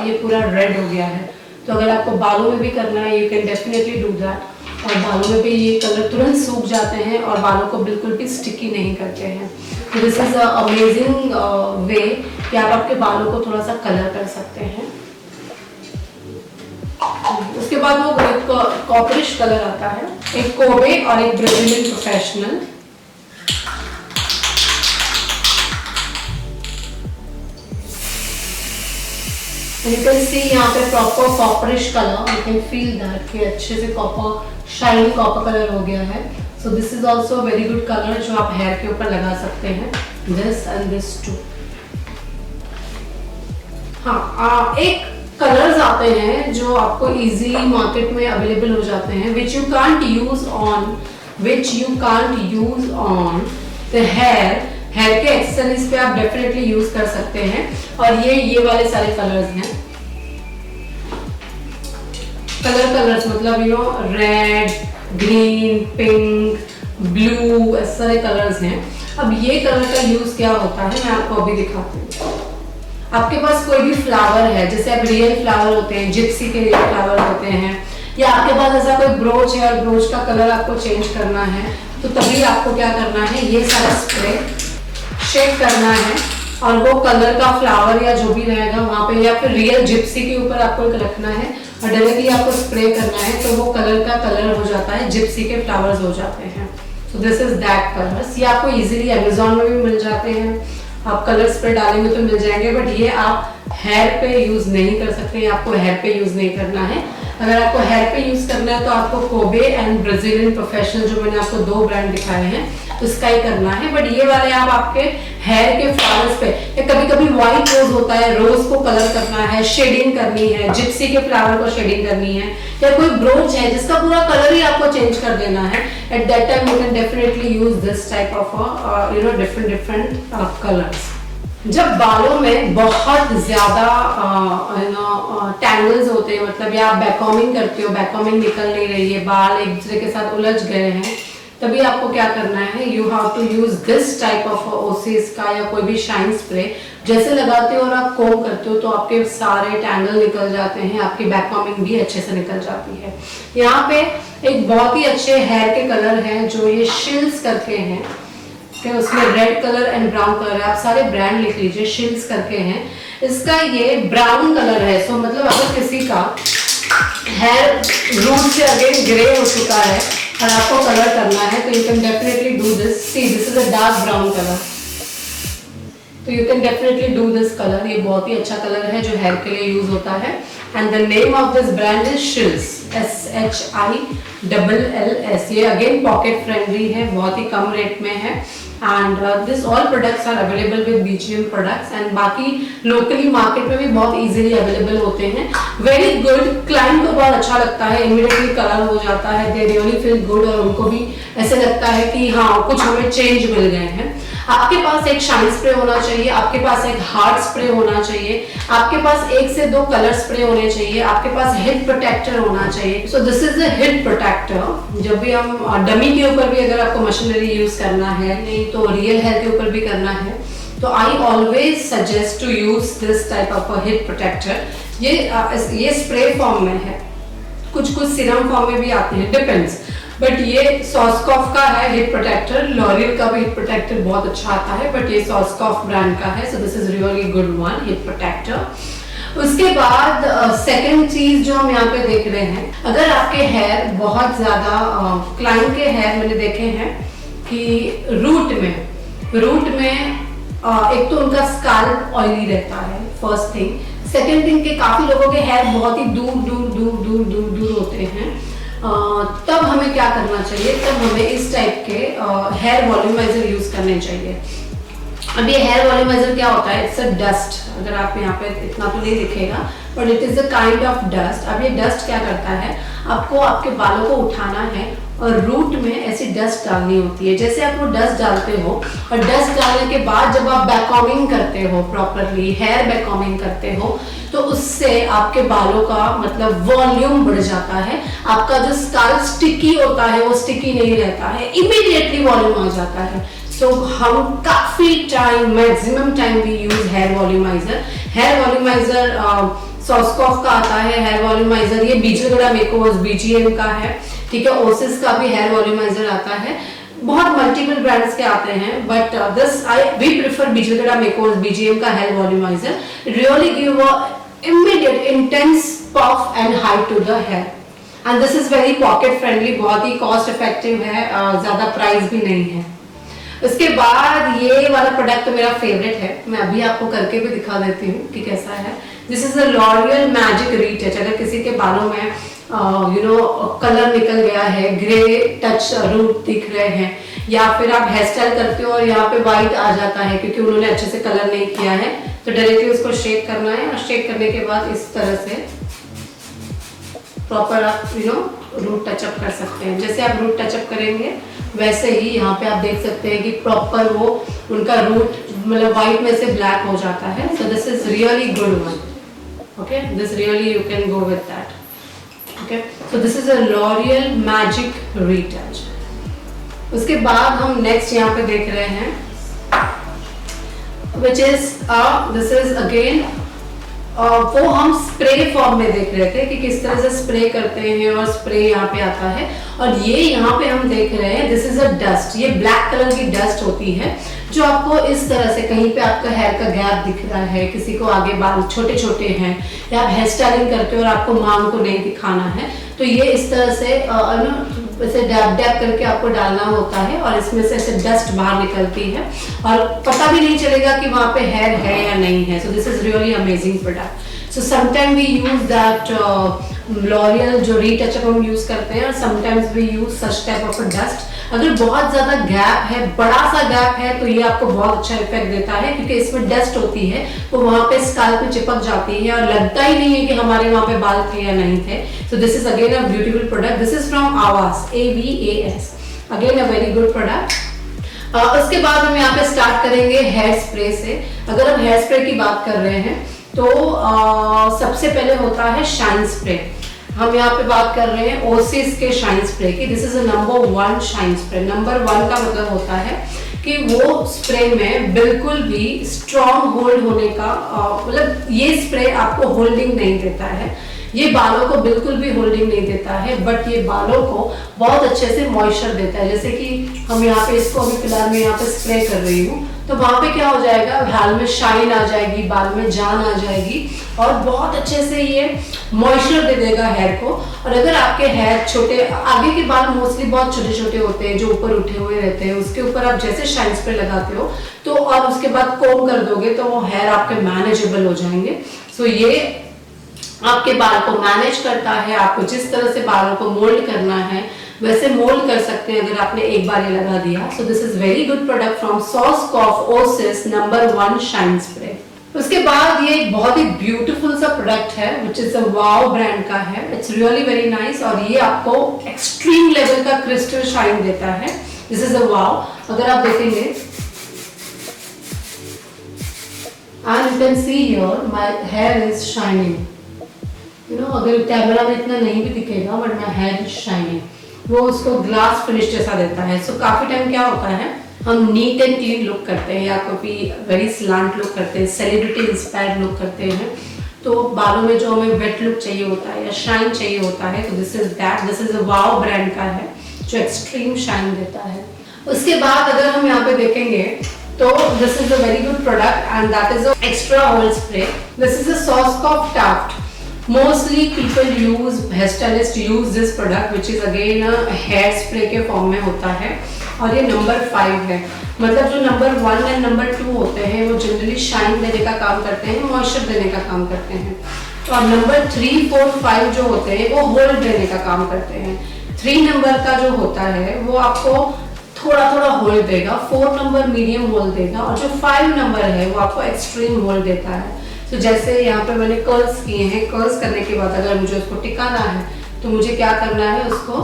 ये पूरा रेड हो गया है। तो अगर आपको बालों में भी करना है you can definitely do that, और बालों में भी ये कलर तुरंत सूख जाते हैं और बालों को बिल्कुल भी स्टिकी नहीं करते हैं। तो दिस इज अ अमेजिंग वे कि आप आपके बालों को थोड़ा सा कलर कर सकते हैं। उसके बाद वो एक कॉपरिश कलर आता है, एक कोबे और एक Brazilian professional. You can see यहाँ पे proper copperish colour, you can feel that कि अच्छे से कॉपर शाइनी कॉपर कलर हो गया है। So this is also very good colour जो आप हेयर के ऊपर लगा सकते हैं, दिस एंड दिस टू। हाँ, एक कलर्स आते हैं जो आपको इजीली मार्केट में अवेलेबल हो जाते हैं which you can't use on the hair के एक्सेसरीज पे आप डेफिनेटली यूज कर सकते हैं। और ये वाले सारे कलर्स हैं, कलर्स मतलब रेड, ग्रीन, पिंक, ब्लू, ऐसे सारे कलर्स हैं। अब ये कलर का यूज क्या होता है मैं आपको अभी दिखाती हूँ। आपके पास कोई भी फ्लावर है, जैसे आप रियल फ्लावर होते हैं, जिप्सी के रियल फ्लावर होते हैं, या आपके पास ऐसा कोई ब्रोच है और ब्रोच का कलर आपको चेंज करना है, तो तभी आपको क्या करना है, ये सारा स्प्रे शेक करना है और वो कलर का फ्लावर या जो भी रहेगा वहां पे, या फिर रियल जिप्सी के ऊपर आपको रखना है और डायरेक्टली आपको स्प्रे करना है, तो वो कलर का कलर हो जाता है, जिप्सी के फ्लावर्स हो जाते हैं। So this is that colours. ये आपको इजीली अमेज़न में भी मिल जाते हैं, आप कलर स्प्रे डालेंगे तो मिल जाएंगे, बट ये आप हेयर पे यूज नहीं कर सकते, आपको हेयर पे यूज नहीं करना है। अगर आपको हेयर पे यूज करना है तो आपको कोबे एंड ब्राजीलियन प्रोफेशनल, जो मैंने आपको दो ब्रांड दिखाए हैं, उसका ही करना है। बट ये वाले आप आपके हेयर के फ्लावर्स पे, या कभी कभी व्हाइट रोज होता है, रोज को कलर करना है, शेडिंग करनी है, जिप्सी के फ्लावर को शेडिंग करनी है, या कोई ब्रोच है जिसका पूरा कलर ही आपको चेंज कर देना है, at that time you can definitely use this type of different colours. जब बालों में बहुत ज्यादा टैंगल्स होते हैं, मतलब या आप बैककॉमिंग करते हो, बैककॉमिंग निकल नहीं रही है, बाल एक दूसरे के साथ उलझ गए हैं, तभी आपको क्या करना है, you have to use this type of Osis का या कोई भी शाइन स्प्रे। जैसे लगाते हो और आप कोम करते हो तो आपके सारे टैंगल निकल जाते हैं, आपकी बैककॉमिंग भी अच्छे से निकल जाती है। यहाँ पे एक बहुत ही अच्छे हेयर के कलर हैं जो ये शिल्स करके हैं, उसमें red colour and brown colour है, आप सारे ब्रांड लिख लीजिए, शिल्स करके हैं। इसका ये ब्राउन कलर है, सो मतलब अगर किसी का हेयर रूट से अगेन ग्रे हो चुका है और आपको कलर करना है तो you can definitely do this. See this is a dark brown colour, तो you can definitely do this colour. ये बहुत ही अच्छा कलर है जो हेयर के लिए यूज होता है, and the name of this brand is Shills. SHILLS। ये अगेन पॉकेट फ्रेंडली है, बहुत ही कम रेट में है and this all products are available with BGM products and बाकी लोकली मार्केट में भी बहुत इजीली अवेलेबल होते हैं। वेरी गुड, क्लाइंट को बहुत अच्छा लगता है, इमीडिएटली कलर हो जाता है, दे रियली फील गुड और उनको भी ऐसे लगता है कि हाँ कुछ हमें चेंज मिल गए हैं। आपके पास एक शाइन स्प्रे होना चाहिए, आपके पास एक हार्ड स्प्रे होना चाहिए, आपके पास 1 से 2 कलर स्प्रे होने चाहिए, आपके पास हिट प्रोटेक्टर होना चाहिए। So this is a heat protector. जब भी हम डमी के ऊपर भी अगर आपको मशीनरी यूज करना है, नहीं तो रियल हेयर के ऊपर भी करना है, तो I always suggest to use this type of heat protector. ये स्प्रे फॉर्म में है, कुछ सिरम फॉर्म में भी आते हैं, डिपेंड्स, बट ये सॉस्कॉफ का है हिट प्रोटेक्टर। लॉरियल का भी हिट प्रोटेक्टर बहुत अच्छा आता है, बट ये सॉस्कॉफ ब्रांड का है। So this is really good one, heat protector. उसके बाद सेकंड चीज जो हम यहाँ पे देख रहे हैं, अगर आपके हेयर बहुत ज्यादा, क्लाइंट के हेयर मैंने देखे हैं कि रूट में एक तो उनका स्काल्प ऑयली रहता है, फर्स्ट थिंग। सेकंड थिंग कि काफी लोगों के हेयर बहुत ही दूर होते हैं। तब हमें क्या करना चाहिए, तब हमें इस टाइप के हेयर वॉल्यूमाइजर यूज करने चाहिए। अब ये हेयर वॉल्यूमाइजर क्या होता है, इट्स अ डस्ट। अगर आप यहाँ पे इतना तो नहीं दिखेगा, but it is a kind of dust. अब ये डस्ट क्या करता है, आपको आपके बालों को उठाना है और रूट में ऐसी डस्ट डालनी होती है। जैसे आप वो डस्ट डालते हो और डस्ट डालने के बाद जब आप बैककॉम्बिंग करते हो, प्रॉपरली हेयर बैककॉम्बिंग करते हो, तो उससे आपके बालों का मतलब वॉल्यूम बढ़ जाता है। आपका जो स्काल्प स्टिकी होता है वो स्टिकी नहीं रहता है, इमीडिएटली वॉल्यूम आ जाता है। सो हम काफी time, maximum time we use hair volumiser. Hair volumiser Schwarzkopf का आता है हेयर वॉल्यूमाइजर, ये बीजलगढ़ा मेकोज BGM का है, ठीक है। ओसिस का भी हेयर वॉल्यूमाइजर आता है, बहुत मल्टीपल ब्रांड्स के आते हैं, बट दिस वी प्रेफर बीजलगढ़ा मेकोज BGM का hair volumiser. Really give a immediate intense puff and height to the hair and this is very pocket friendly, बहुत ही कॉस्ट इफेक्टिव है, ज्यादा प्राइस भी नहीं है। उसके बाद ये वाला प्रोडक्ट तो मेरा फेवरेट है, मैं अभी आपको करके भी दिखा देती हूँ कि कैसा है। This is a L'Oréal magic retouch. अगर किसी के बालों में कलर निकल गया है, ग्रे टच रूट दिख रहे हैं, या फिर आप हेयर स्टाइल करते हो और यहाँ पे व्हाइट आ जाता है क्योंकि उन्होंने अच्छे से कलर नहीं किया है, तो डायरेक्टली उसको शेक करना है और शेक करने के बाद इस तरह से प्रॉपर आप रूट टचअप कर सकते हैं। जैसे आप रूट टचअप करेंगे वैसे ही यहाँ पे आप देख सकते हैं कि प्रॉपर वो उनका रूट मतलब व्हाइट में से ब्लैक हो जाता है। So this is really good one, okay, this really you can go with that, okay. So this is a L'Oréal magic retouch. उसके बाद हम नेक्स्ट यहाँ पे देख रहे हैं which is this is again वो हम स्प्रे फॉर्म में देख रहे थे कि किस तरह से स्प्रे करते हैं और स्प्रे यहाँ पे आता है। और ये यहाँ पे हम देख रहे हैं दिस इज अ डस्ट, ये ब्लैक कलर की डस्ट होती है जो आपको इस तरह से कहीं पे आपका हेयर का गैप दिख रहा है, किसी को आगे बाल छोटे छोटे हैं या आप हेयर स्टाइलिंग करते हो और आपको मांग को नहीं दिखाना है, तो ये इस तरह से ऐसे डैब डैब करके आपको डालना होता है और इसमें से ऐसे डस्ट बाहर निकलती है और पता भी नहीं चलेगा कि वहाँ पे हेयर है या नहीं है। So this is really amazing product. So sometime we use that L'Oreal जो रीटचअप हम यूज करते हैं और sometimes we use such type of a dust. अगर बहुत ज्यादा गैप है, बड़ा सा गैप है, तो ये आपको बहुत अच्छा इफेक्ट देता है क्योंकि इसमें डस्ट होती है वो वहां पे स्काल्प में चिपक जाती है और लगता ही नहीं है कि हमारे वहां पे बाल थे या नहीं थे। सो this is again a beautiful product. This is from आवास, AVAS, again a very good product. उसके बाद हम यहाँ पे स्टार्ट करेंगे हेयर स्प्रे से। अगर हम हेयर स्प्रे की बात कर रहे हैं तो सबसे पहले होता है शाइन स्प्रे। हम यहाँ पे बात कर रहे हैं ओसिस के शाइन स्प्रे की। This is a number 1 shine spray. Number 1 का मतलब होता है कि वो स्प्रे में बिल्कुल भी स्ट्रॉन्ग होल्ड होने का मतलब ये स्प्रे आपको होल्डिंग नहीं देता है, ये बालों को बिल्कुल भी होल्डिंग नहीं देता है, बट ये बालों को बहुत अच्छे से मॉइस्चर देता है। जैसे कि हम यहाँ पे इसको अभी फिलहाल मैं यहाँ पे स्प्रे कर रही हूँ तो वहां पे क्या हो जाएगा, बाल में शाइन आ जाएगी, बाल में जान आ जाएगी और बहुत अच्छे से ये मॉइस्चर दे देगा हेयर को। और अगर आपके हेयर छोटे, आगे के बाल मोस्टली बहुत छोटे छोटे होते हैं जो ऊपर उठे हुए रहते हैं, उसके ऊपर आप जैसे शाइन स्प्रे लगाते हो तो और उसके बाद कोम कर दोगे तो वो हेयर आपके मैनेजेबल हो जाएंगे। सो ये आपके बाल को मैनेज करता है, आपको जिस तरह से बालों को मोल्ड करना है वैसे मोल्ड कर सकते हैं अगर आपने एक बार ये लगा दिया। So this is very good product from Schwarzkopf Osis number 1 shine spray. उसके बाद ये एक बहुत ही ब्यूटीफुल सा प्रोडक्ट है विच इज अ वाव ब्रांड का है। इट्स रियली वेरी नाइस और ये आपको एक्सट्रीम लेवल का क्रिस्टल शाइन देता है। दिस इज अ वाव। अगर आप देखेंगे and you can see here my here is shining, you know, अगर कैमरा में इतना नहीं भी दिखेगा but my here is shining, वो उसको ग्लास फिनिश जैसा देता है। सो काफी टाइम क्या होता है हम नीट एंड क्लीन लुक करते हैं या कभी वेरी स्लांट लुक करते हैं, सेलिब्रिटी इंस्पायर्ड लुक करते हैं, तो बालों में जो हमें वेट लुक चाहिए होता है या शाइन चाहिए होता है, तो this is that. This is a wow brand का है जो एक्सट्रीम शाइन देता है। उसके बाद अगर हम यहाँ पे देखेंगे तो this is a very good product and that is a extra oil spray. This is a Schwarzkopf Taft. Mostly people use, hairstylist use this product which is again a hair spray के फॉर्म में होता है और ये नंबर 5 है। मतलब जो नंबर 1 एंड नंबर 2 होते हैं वो जनरली शाइन देने का काम करते हैं, मॉइस्चर देने का काम करते हैं, और नंबर 3, 4, 5 जो होते हैं वो होल्ड देने का काम करते हैं। 3 नंबर का जो होता है वो आपको थोड़ा थोड़ा होल्ड देगा, 4 नंबर मीडियम होल्ड देगा और जो 5 नंबर है वो आपको एक्सट्रीम होल्ड देता है। तो जैसे यहाँ पे मैंने कर्ल्स किए हैं, कर्ल्स करने के बाद अगर मुझे उसको टिकाना है तो मुझे क्या करना है, उसको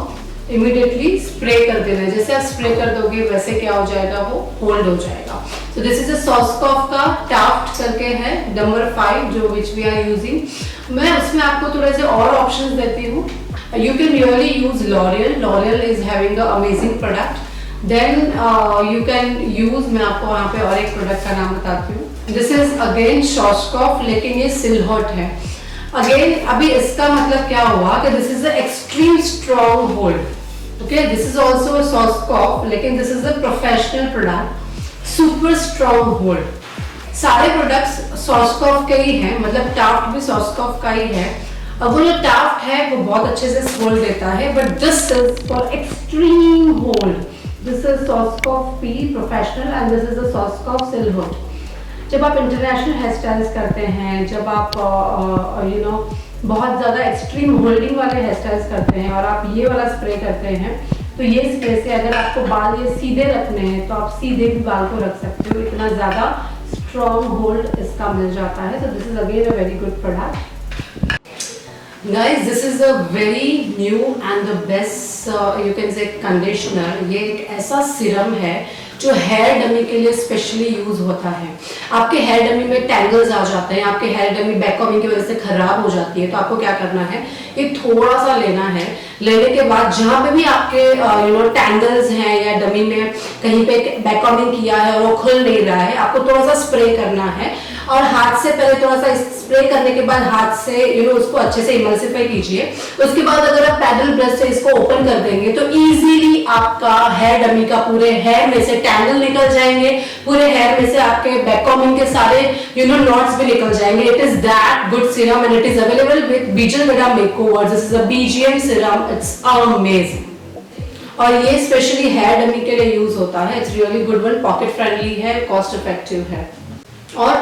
इमीडिएटली स्प्रे कर देना है। जैसे आप स्प्रे कर दोगे वैसे क्या हो जाएगा, वो होल्ड हो जाएगा। तो दिस इज अ सॉस्कॉफ का टाफ्ट करके है नंबर 5 जो विच वी आर यूजिंग। मैं उसमें आपको थोड़े से और ऑप्शंस देती हूँ। You can really use L'Oreal. L'Oreal is having a amazing product. Then you can use, मैं आपको यहाँ पे और एक प्रोडक्ट का नाम बताती हूँ। दिस इज अगेन सॉस्कॉफ, लेकिन ये सिलहट है। अगेन अभी इसका मतलब क्या हुआ कि this is a extreme strong hold. Okay, this is also Schwarzkopf लेकिन this is a professional product, super strong hold. सारे प्रोडक्ट्स सॉस्कॉफ के ही हैं, मतलब टाफ्ट भी सॉस्कॉफ का ही है। अब वो जो टाफ्ट है वो बहुत अच्छे से होल्ड देता है, but this is for extreme hold. This is Schwarzkopf P professional and this is a Schwarzkopf Silhouette. जब आप इंटरनेशनल हेयर स्टाइल्स करते हैं, जब आप यू नो बहुत ज़्यादा एक्सट्रीम होल्डिंग वाले हेयर स्टाइल्स करते हैं और आप ये वाला स्प्रे करते हैं, तो ये स्प्रे से अगर आपको बाल ये सीधे रखने हैं तो आप सीधे भी बाल को रख सकते हो, इतना ज़्यादा स्ट्रॉन्ग होल्ड इसका मिल जाता है। तो this is again a very good product. Guys, this is a very new and the best you can say conditioner। ये एक ऐसा सीरम है जो हेयर डमी के लिए स्पेशली यूज होता है। आपके हेयर डमी में टैंगल्स आ जाते हैं, आपके हेयर डमी बैककॉमिंग की वजह से खराब हो जाती है, तो आपको क्या करना है, ये थोड़ा सा लेना है। लेने के बाद जहाँ पे भी आपके यू नो टैंगल्स हैं या डमी में कहीं पे बैककॉमिंग किया है और वो खुल नहीं रहा है, आपको थोड़ा सा स्प्रे करना है और हाथ से पहले थोड़ा सा स्प्रे करने के बाद हाथ से यू नो उसको अच्छे से इमल्सिफाई कीजिए। उसके बाद अगर आप पैडल ब्रश से इसको ओपन कर देंगे तो इजीली आपका हेयर डमी का पूरे हेयर में से टैंगल निकल जाएंगे, पूरे हेयर में से आपके बैककॉमिंग के सारे यू नो नॉट्स भी निकल जाएंगे। It is that good serum and it is available with बीजलवेरा makeover. This is a BGM serum, it's amazing और ये स्पेशली हेयर डमी के लिए यूज होता है। It's really good one, pocket friendly है, कॉस्ट इफेक्टिव है। और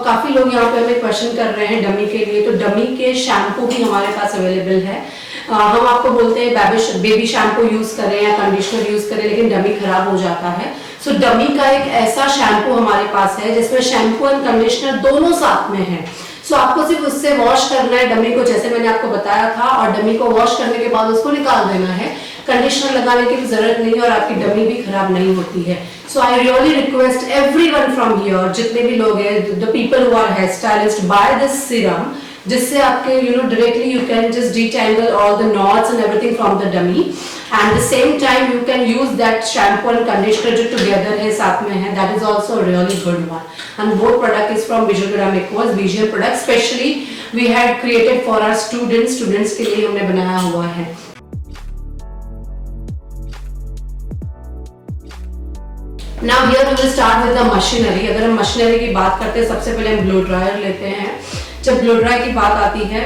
काफ़ी लोग यहाँ पे हमें क्वेश्चन कर रहे हैं डमी के लिए, तो डमी के शैम्पू भी हमारे पास अवेलेबल है। हम आपको बोलते हैं बेबी शैम्पू यूज़ करें या कंडीशनर यूज़ करें, लेकिन डमी खराब हो जाता है। सो डमी का एक ऐसा शैम्पू हमारे पास है जिसमें शैम्पू एंड कंडीशनर दोनों साथ में है। सो आपको सिर्फ उससे वॉश करना है डमी को, जैसे मैंने आपको बताया था, और डमी को वॉश करने के बाद उसको निकाल देना है। कंडीशनर लगाने की भी जरूरत नहीं है और आपकी डमी भी खराब नहीं होती है। So I really request everyone from here, जितने भी लोग हैं, the people who are hair stylist, by this serum, जिससे आपके you know directly you can just detangle all the knots and everything from the dummy and the same time you can use that shampoo and conditioner जो टुगेदर है, साथ में है, that is also really good one. And both product is from बीजलवेरा makeover BGM product, specially we had created for our students के लिए हमने बनाया हुआ है। Now here we will start with the machinery। अगर हम मशीनरी की बात करते हैं, सबसे पहले हम ब्लो ड्रायर लेते हैं। जब ब्लो ड्रायर की बात आती है,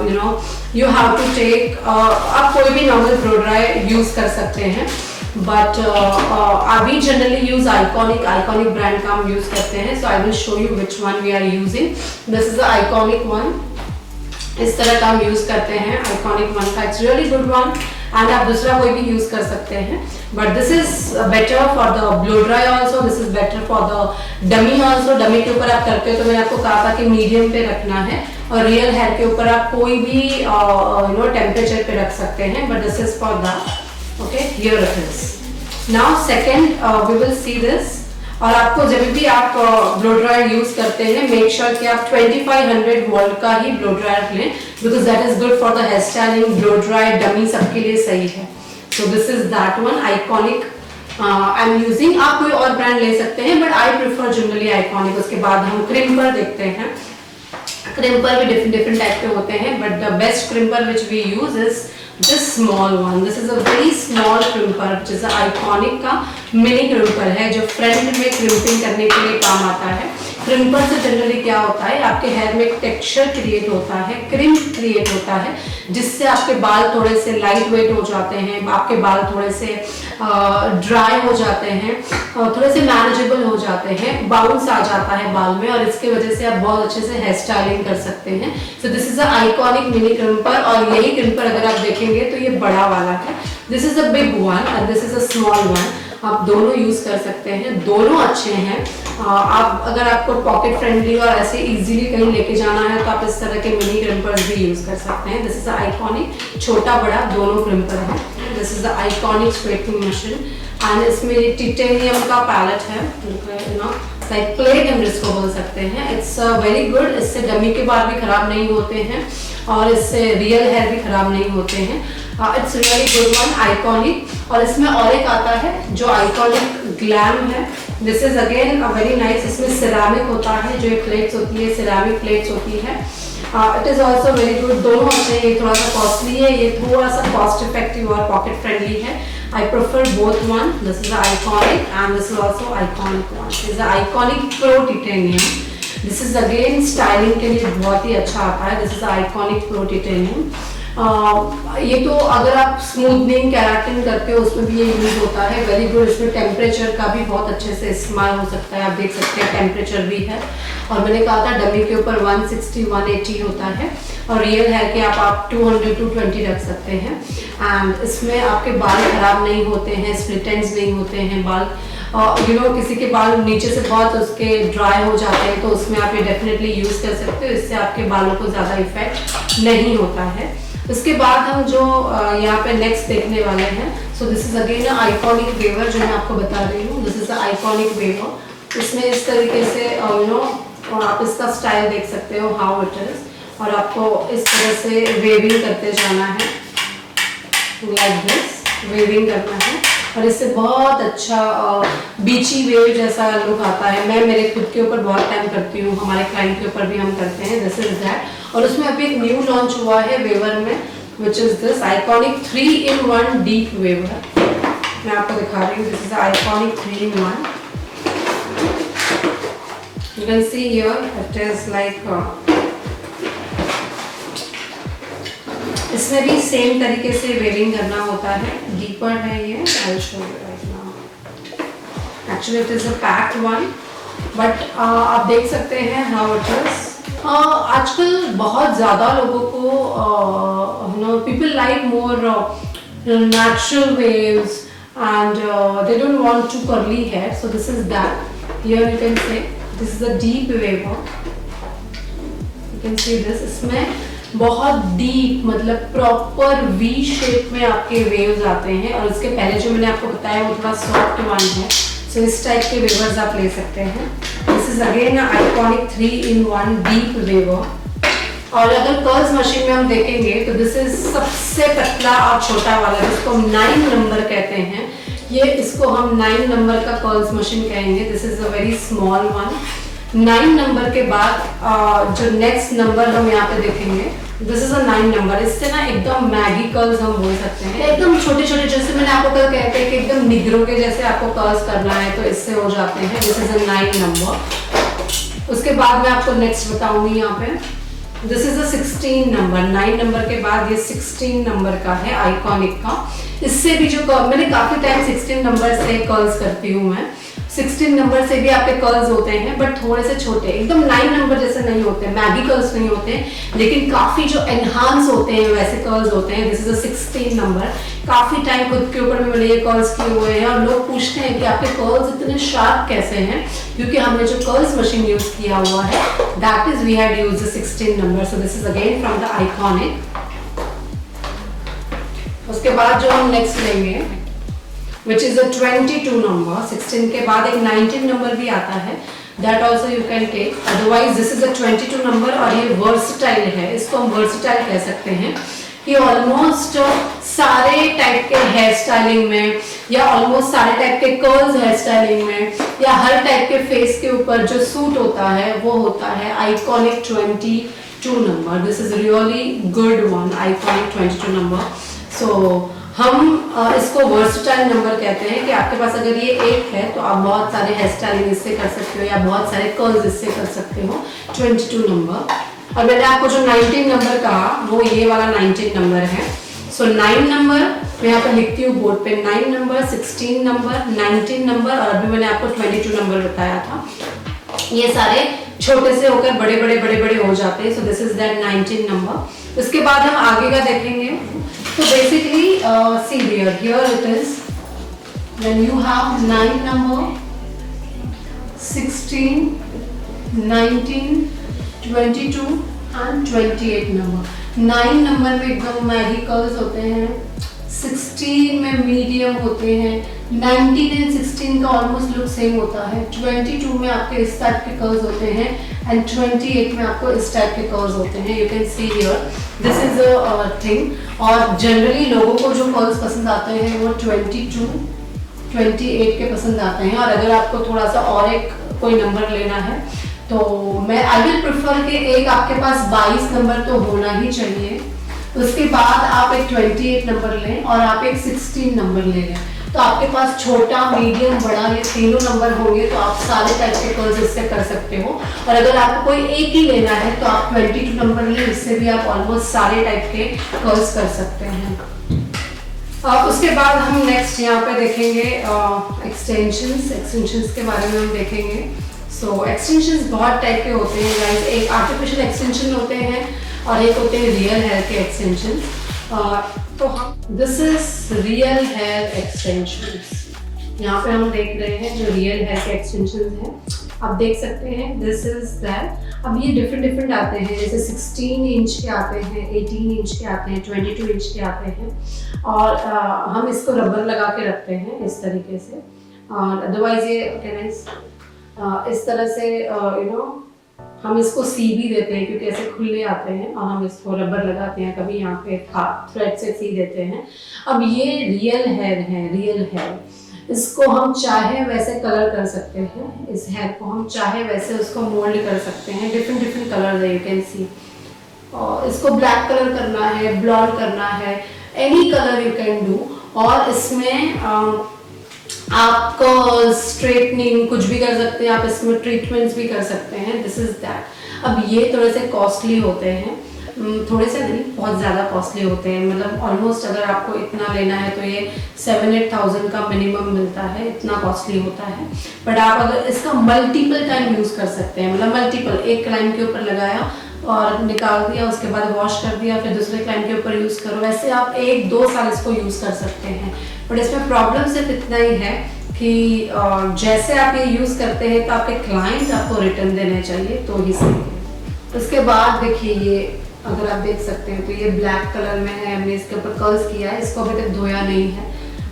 you know you have to take, आप कोई भी नॉर्मल ब्लो ड्रायर यूज कर सकते हैं, but we generally use iconic brand का हम यूज करते हैं। So I will show you which one we are using. This is the iconic one इस तरह का हम यूज करते हैं आइकॉनिक वन का, it's really good one. And आप दूसरा कोई भी यूज कर सकते हैं, but this is better for the blow dry also, this is better for the dummy also. Dummy के ऊपर आप करते हो तो मैंने आपको कहा था कि मीडियम पे रखना है, और रियल हेयर के ऊपर आप कोई भी टेम्परेचर पे रख सकते हैं, but this is for that. Okay, here it is. Now second we will see this. और आपको जब भी आप ब्लो ड्रायर यूज करते हैं, मेक श्योर कि आप 2500 वोल्ट का ही ब्लो ड्रायर लें, because that is good for the hair styling, blow dryer, dummy सबके लिए सही है। So this is that one, iconic I am using. आप कोई और ब्रांड ले सकते हैं, but I prefer generally iconic. उसके बाद हम क्रिम्पर देखते हैं। क्रिम्पर भी डिफरेंट टाइप के होते हैं, but the best crimper which we use is this small one. This is a very small crimper, which is iconic का मिनी क्रिम्पर है, जो फ्रंट में क्रिम्पिंग करने के लिए काम आता है। क्रिम्पर से जनरली क्या होता है, आपके हेयर में एक टेक्सचर क्रिएट होता है, क्रिम्प क्रिएट होता है, जिससे आपके बाल थोड़े से लाइट वेट हो जाते हैं, आपके बाल थोड़े से ड्राई हो जाते हैं, थोड़े से मैनेजेबल हो जाते हैं, बाउंस आ जाता है बाल में, और इसके वजह से आप बहुत अच्छे से हेयर स्टाइलिंग कर सकते हैं। So this is a iconic mini crimper, और यही क्रिम्पर अगर आप देखेंगे तो ये बड़ा वाला है। This is a big one and this is a small one. आप दोनों यूज कर सकते हैं, दोनों अच्छे हैं। आप अगर आपको पॉकेट फ्रेंडली और ऐसे इजीली कहीं लेके जाना है तो आप इस तरह के मिनी क्रिम्पर्स भी यूज कर सकते हैं। दिस इज आइकॉनिक, छोटा बड़ा दोनों क्रिम्पर है। This is the iconic straightening machine, and इसमें टिटेनियम का पैलेट है, लाइक प्लेट हम इसको बोल सकते हैं। इट्स वेरी गुड, इससे डमी के बाल भी खराब नहीं होते हैं, और इससे रियल हेयर भी खराब नहीं होते हैं। It's really good one, iconic. और इसमें और एक आता है जो आइकॉनिक ग्लैम है। This is again a very nice, इसमें सिरामिक होता है, जो प्लेट्स होती है सिरामिक प्लेट्स होती है। It is also very good, दोनों अच्छे हैं। ये थोड़ा सा कॉस्टली है, ये थोड़ा सा कॉस्ट इफेक्टिव और पॉकेट फ्रेंडली है। I prefer both one. This is iconic and this is also iconic one. This is iconic pro titanium. This is again styling के लिए बहुत ही अच्छा आता है। This is iconic pro titanium. ये तो अगर आप स्मूथनिंग केराटिन करते हो उसमें भी ये यूज होता है, वेरी गुड। इसमें टेम्परेचर का भी बहुत अच्छे से इस्तेमाल हो सकता है, आप देख सकते हैं टेम्परेचर भी है। और मैंने कहा था डमी के ऊपर 160 180 होता है, और रियल हेयर के आप 200 220 रख सकते हैं। एंड इसमें आपके बाल खराब नहीं होते हैं, स्प्लिट एंड्स नहीं होते हैं बाल। किसी के बाल नीचे से बहुत उसके ड्राई हो जाते हैं, तो उसमें आप ये डेफिनेटली यूज कर सकते हो, इससे आपके बालों को ज़्यादा इफेक्ट नहीं होता है। उसके बाद हम जो यहाँ पे नेक्स्ट देखने वाले हैं, so this is again iconic waver, जो मैं आपको बता रही हूँ। This is iconic waver. इसमें इस तरीके से आप इसका स्टाइल देख सकते हो, हाउ इट इज, और आपको इस तरह से वेविंग करते जाना है, लाइक दिस वेविंग करना है, और इससे बहुत अच्छा बीची वेव जैसा लुक आता है। मैं मेरे खुद के ऊपर बहुत टाइम करती हूँ, हमारे क्लाइंट के ऊपर भी हम करते हैं। This is that. और उसमें अभी एक न्यू लॉन्च हुआ है वेवर में, which is this iconic 3-in-1 deep waver. मैं आपको दिखा रही हूँ। This is iconic 3-in-1। You can see here it is like, इसमें भी सेम तरीके से वेविंग करना होता है, डीपर है ये। आई will show you right now. Actually it is a packed one, but आप देख सकते हैं हाउ इट इज। आजकल बहुत ज़्यादा लोगों को people like more natural waves and they don't want to curly hair, so this is that. Here you can say this is a deep waver, you can see this. इसमें बहुत डीप, मतलब प्रॉपर वी शेप में आपके वेव्स आते हैं, और इसके पहले जो मैंने आपको बताया वो थोड़ा सॉफ्ट वन है। सो इस टाइप के वेवर्स आप ले सकते हैं। This is again iconic 3-in-1 deep waver. और अगर कर्ल्स मशीन में हम देखेंगे तो दिस इज सबसे पतला और छोटा वाला, जिसको हम 9 नंबर कहते हैं। ये इसको हम 9 नंबर का कर्ल्स मशीन कहेंगे। This is a very small one. 9 number के बाद जो नेक्स्ट नंबर हम यहाँ पे देखेंगे, दिस इज अ 9 नंबर। इससे ना एकदम मैगी कर्ल्स हम बोल सकते हैं, एकदम छोटे छोटे, जैसे मैंने आपको कल कहते हैं कि एकदम निगरों के जैसे आपको कर्ल्स करना है तो इससे हो जाते हैं। This is a 9 number. उसके बाद मैं आपको नेक्स्ट बताऊंगी यहाँ पे, this is a 16 number. 9 number के बाद ये 16 नंबर का है, आइकॉनिक का। इससे भी जो मैंने काफी टाइम 16 नंबर से कर्ल्स करती हूँ मैं, 16 नंबर से भी आपके कर्ल्स होते हैं, बट थोड़े से छोटे, एकदम 9 नंबर जैसे नहीं होते, मैगी कर्ल्स नहीं होते, लेकिन काफी जो एनहांस होते हैं वैसे कर्ल्स होते हैं। This is a 16 number. काफी टाइम खुद के ऊपर में मैंने ये कर्ल्स किए हुए हैं और लोग पूछते हैं कि आपके कर्ल्स इतने शार्प कैसे हैं, क्योंकि हमने जो कर्ल्स मशीन यूज किया हुआ है that is we had used 16 number. So this is again from the iconic. उसके बाद जो हम नेक्स्ट लेंगे which is a 22 number, 16 के बाद एक 19 नंबर भी आता है, that also you can take, otherwise this is a 22 number और ये versatile है, इसको हम versatile कह सकते हैं कि ऑलमोस्ट सारे टाइप के हेयर स्टाइलिंग में या ऑलमोस्ट सारे टाइप के कर्ल्स हेयर स्टाइलिंग में या हर टाइप के फेस के ऊपर जो सूट होता है वो होता है iconic 22 number. This is really good one, iconic 22 number. So हम इसको वर्सटाइल नंबर कहते हैं कि आपके पास अगर ये 8 है तो आप बहुत सारे हेयर स्टाइलिंग इससे कर सकते हो या बहुत सारे कर्ल्स इससे कर सकते हो, 22 नंबर। और मैंने आपको जो 19 नंबर कहा वो ये वाला 19 नंबर है। सो 9 नंबर मैं यहाँ पर लिखती हूँ बोर्ड पे, 9 नंबर, 16 नंबर, 19 नंबर और अभी मैंने आपको 22 नंबर बताया था। ये सारे छोटे से होकर बड़े बड़े बड़े बड़े हो जाते हैं। So this is that 19 number. उसके बाद हम आगे का देखेंगे। So basically, see here it is. When you have 9 number, 16, 19, 22 and 28 number. 9 number में एकदम मैगी कर्ल्स होते हैं, 16 में मीडियम होते हैं, 19 एंड 16 का ऑलमोस्ट लुक सेम होता है, 22 में आपके इस टाइप के कर्ल्स होते हैं एंड 28 में आपको इस टाइप के कर्ल्स होते हैं। You can see here this is a thing. और जनरली लोगों को जो कर्ल्स पसंद आते हैं वो 22, 28 के पसंद आते हैं। और अगर आपको थोड़ा सा और एक कोई नंबर लेना है तो मैं आई विल प्रेफर कि एक आपके पास 22 नंबर तो होना ही चाहिए, उसके बाद आप एक 28 नंबर लें और आप एक 16 नंबर ले लें, तो आपके पास छोटा, मीडियम, बड़ा ये तीनों नंबर होंगे तो आप सारे टाइप के कर्ल्स इससे कर सकते हो। और अगर आपको कोई एक ही लेना है तो आप 22 नंबर लें, इससे भी आप ऑलमोस्ट सारे टाइप के कर्ल्स कर सकते हैं। उसके बाद हम नेक्स्ट यहाँ पे देखेंगे एक्सटेंशंस के बारे में हम देखेंगे। सो एक्सटेंशंस बहुत टाइप के होते हैं गाइस, एक आर्टिफिशियल एक्सटेंशन होते हैं और एक होते हैं रियल हेयर के एक्सटेंशन। तो हम this is real hair extensions, यहाँ पे हम देख रहे हैं जो रियल हेयर के एक्सटेंशंस हैं, आप देख सकते हैं दिस इज दैट। अब ये डिफरेंट आते हैं, जैसे 16 इंच के आते हैं, 18 इंच के आते हैं, 22 इंच के आते हैं और हम इसको रबर लगा के रखते हैं इस तरीके से। और अदरवाइज ये इस तरह से हम इसको सी भी देते हैं क्योंकि ऐसे खुले आते हैं और हम इसको रबर लगाते हैं, कभी यहाँ पे थ्रेड से सी देते हैं। अब ये रियल हेयर है, रियल हेयर, इसको हम चाहे वैसे कलर कर सकते हैं, इस हेयर को हम चाहे वैसे उसको मोल्ड कर सकते हैं, डिफरेंट कलर है, यू कैन सी। और इसको ब्लैक कलर करना है, ब्लॉन्ड करना है, any colour you can do. और इसमें आपको स्ट्रेटनिंग कुछ भी कर सकते हैं, आप इसमें ट्रीटमेंट्स भी कर सकते हैं, दिस इज दैट। अब ये थोड़े से कॉस्टली होते हैं, थोड़े से नहीं, बहुत ज़्यादा कॉस्टली होते हैं, मतलब ऑलमोस्ट अगर आपको इतना लेना है तो ये 7-8,000 का मिनिमम मिलता है, इतना कॉस्टली होता है। बट आप अगर इसका मल्टीपल टाइम यूज़ कर सकते हैं, मतलब मल्टीपल, एक क्लाइंट के ऊपर लगाया और निकाल दिया, उसके बाद वॉश कर दिया, फिर दूसरे क्लाइंट के ऊपर यूज़ करो, वैसे आप 1-2 साल इसको यूज़ कर सकते हैं। बट इसमें प्रॉब्लम सिर्फ इतना ही है कि जैसे आप ये यूज़ करते हैं तो आपके क्लाइंट आपको रिटर्न देने चाहिए तो ही सही है। उसके बाद देखिए ये अगर आप देख सकते हैं तो ये ब्लैक कलर में है, हमने इसके ऊपर कर्ल्स किया है, इसको अभी तक धोया नहीं है,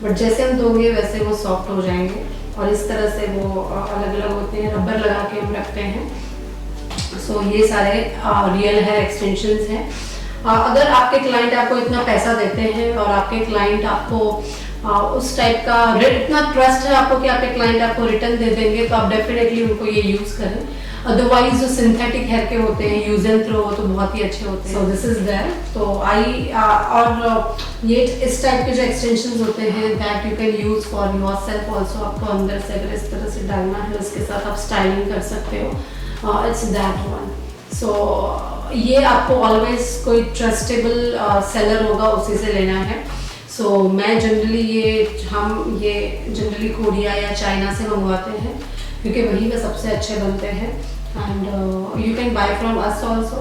बट जैसे हम धोंगे वैसे वो सॉफ्ट हो जाएंगे और इस तरह से वो अलग अलग होते हैं, रबर लगा के हम रखते हैं। सो ये सारे रियल हेयर एक्सटेंशंस हैं। अगर आपके क्लाइंट आपको इतना पैसा देते हैं और आपके क्लाइंट आपको उस टाइप का इतना ट्रस्ट है आपको कि आपके क्लाइंट आपको रिटर्न दे देंगे तो आप डेफिनेटली उनको ये यूज़ करें। अदरवाइज जो सिंथेटिक हेयर के होते हैं यूज एंड थ्रो तो बहुत ही अच्छे होते हैं। So this is there. तो और ये इस टाइप के जो एक्सटेंशंस होते हैं that you can use for yourself also. आपको अंदर से अगर इस तरह से डालना है उसके साथ आप स्टाइलिंग कर सकते हो। It's that one. सो ये आपको ऑलवेज कोई ट्रस्टेबल सेलर होगा उसी से लेना है। सो मैं जनरली हम ये जनरली कोरिया या चाइना से मंगवाते हैं क्योंकि वहीं पे सबसे अच्छे बनते हैं। And you can buy from us also.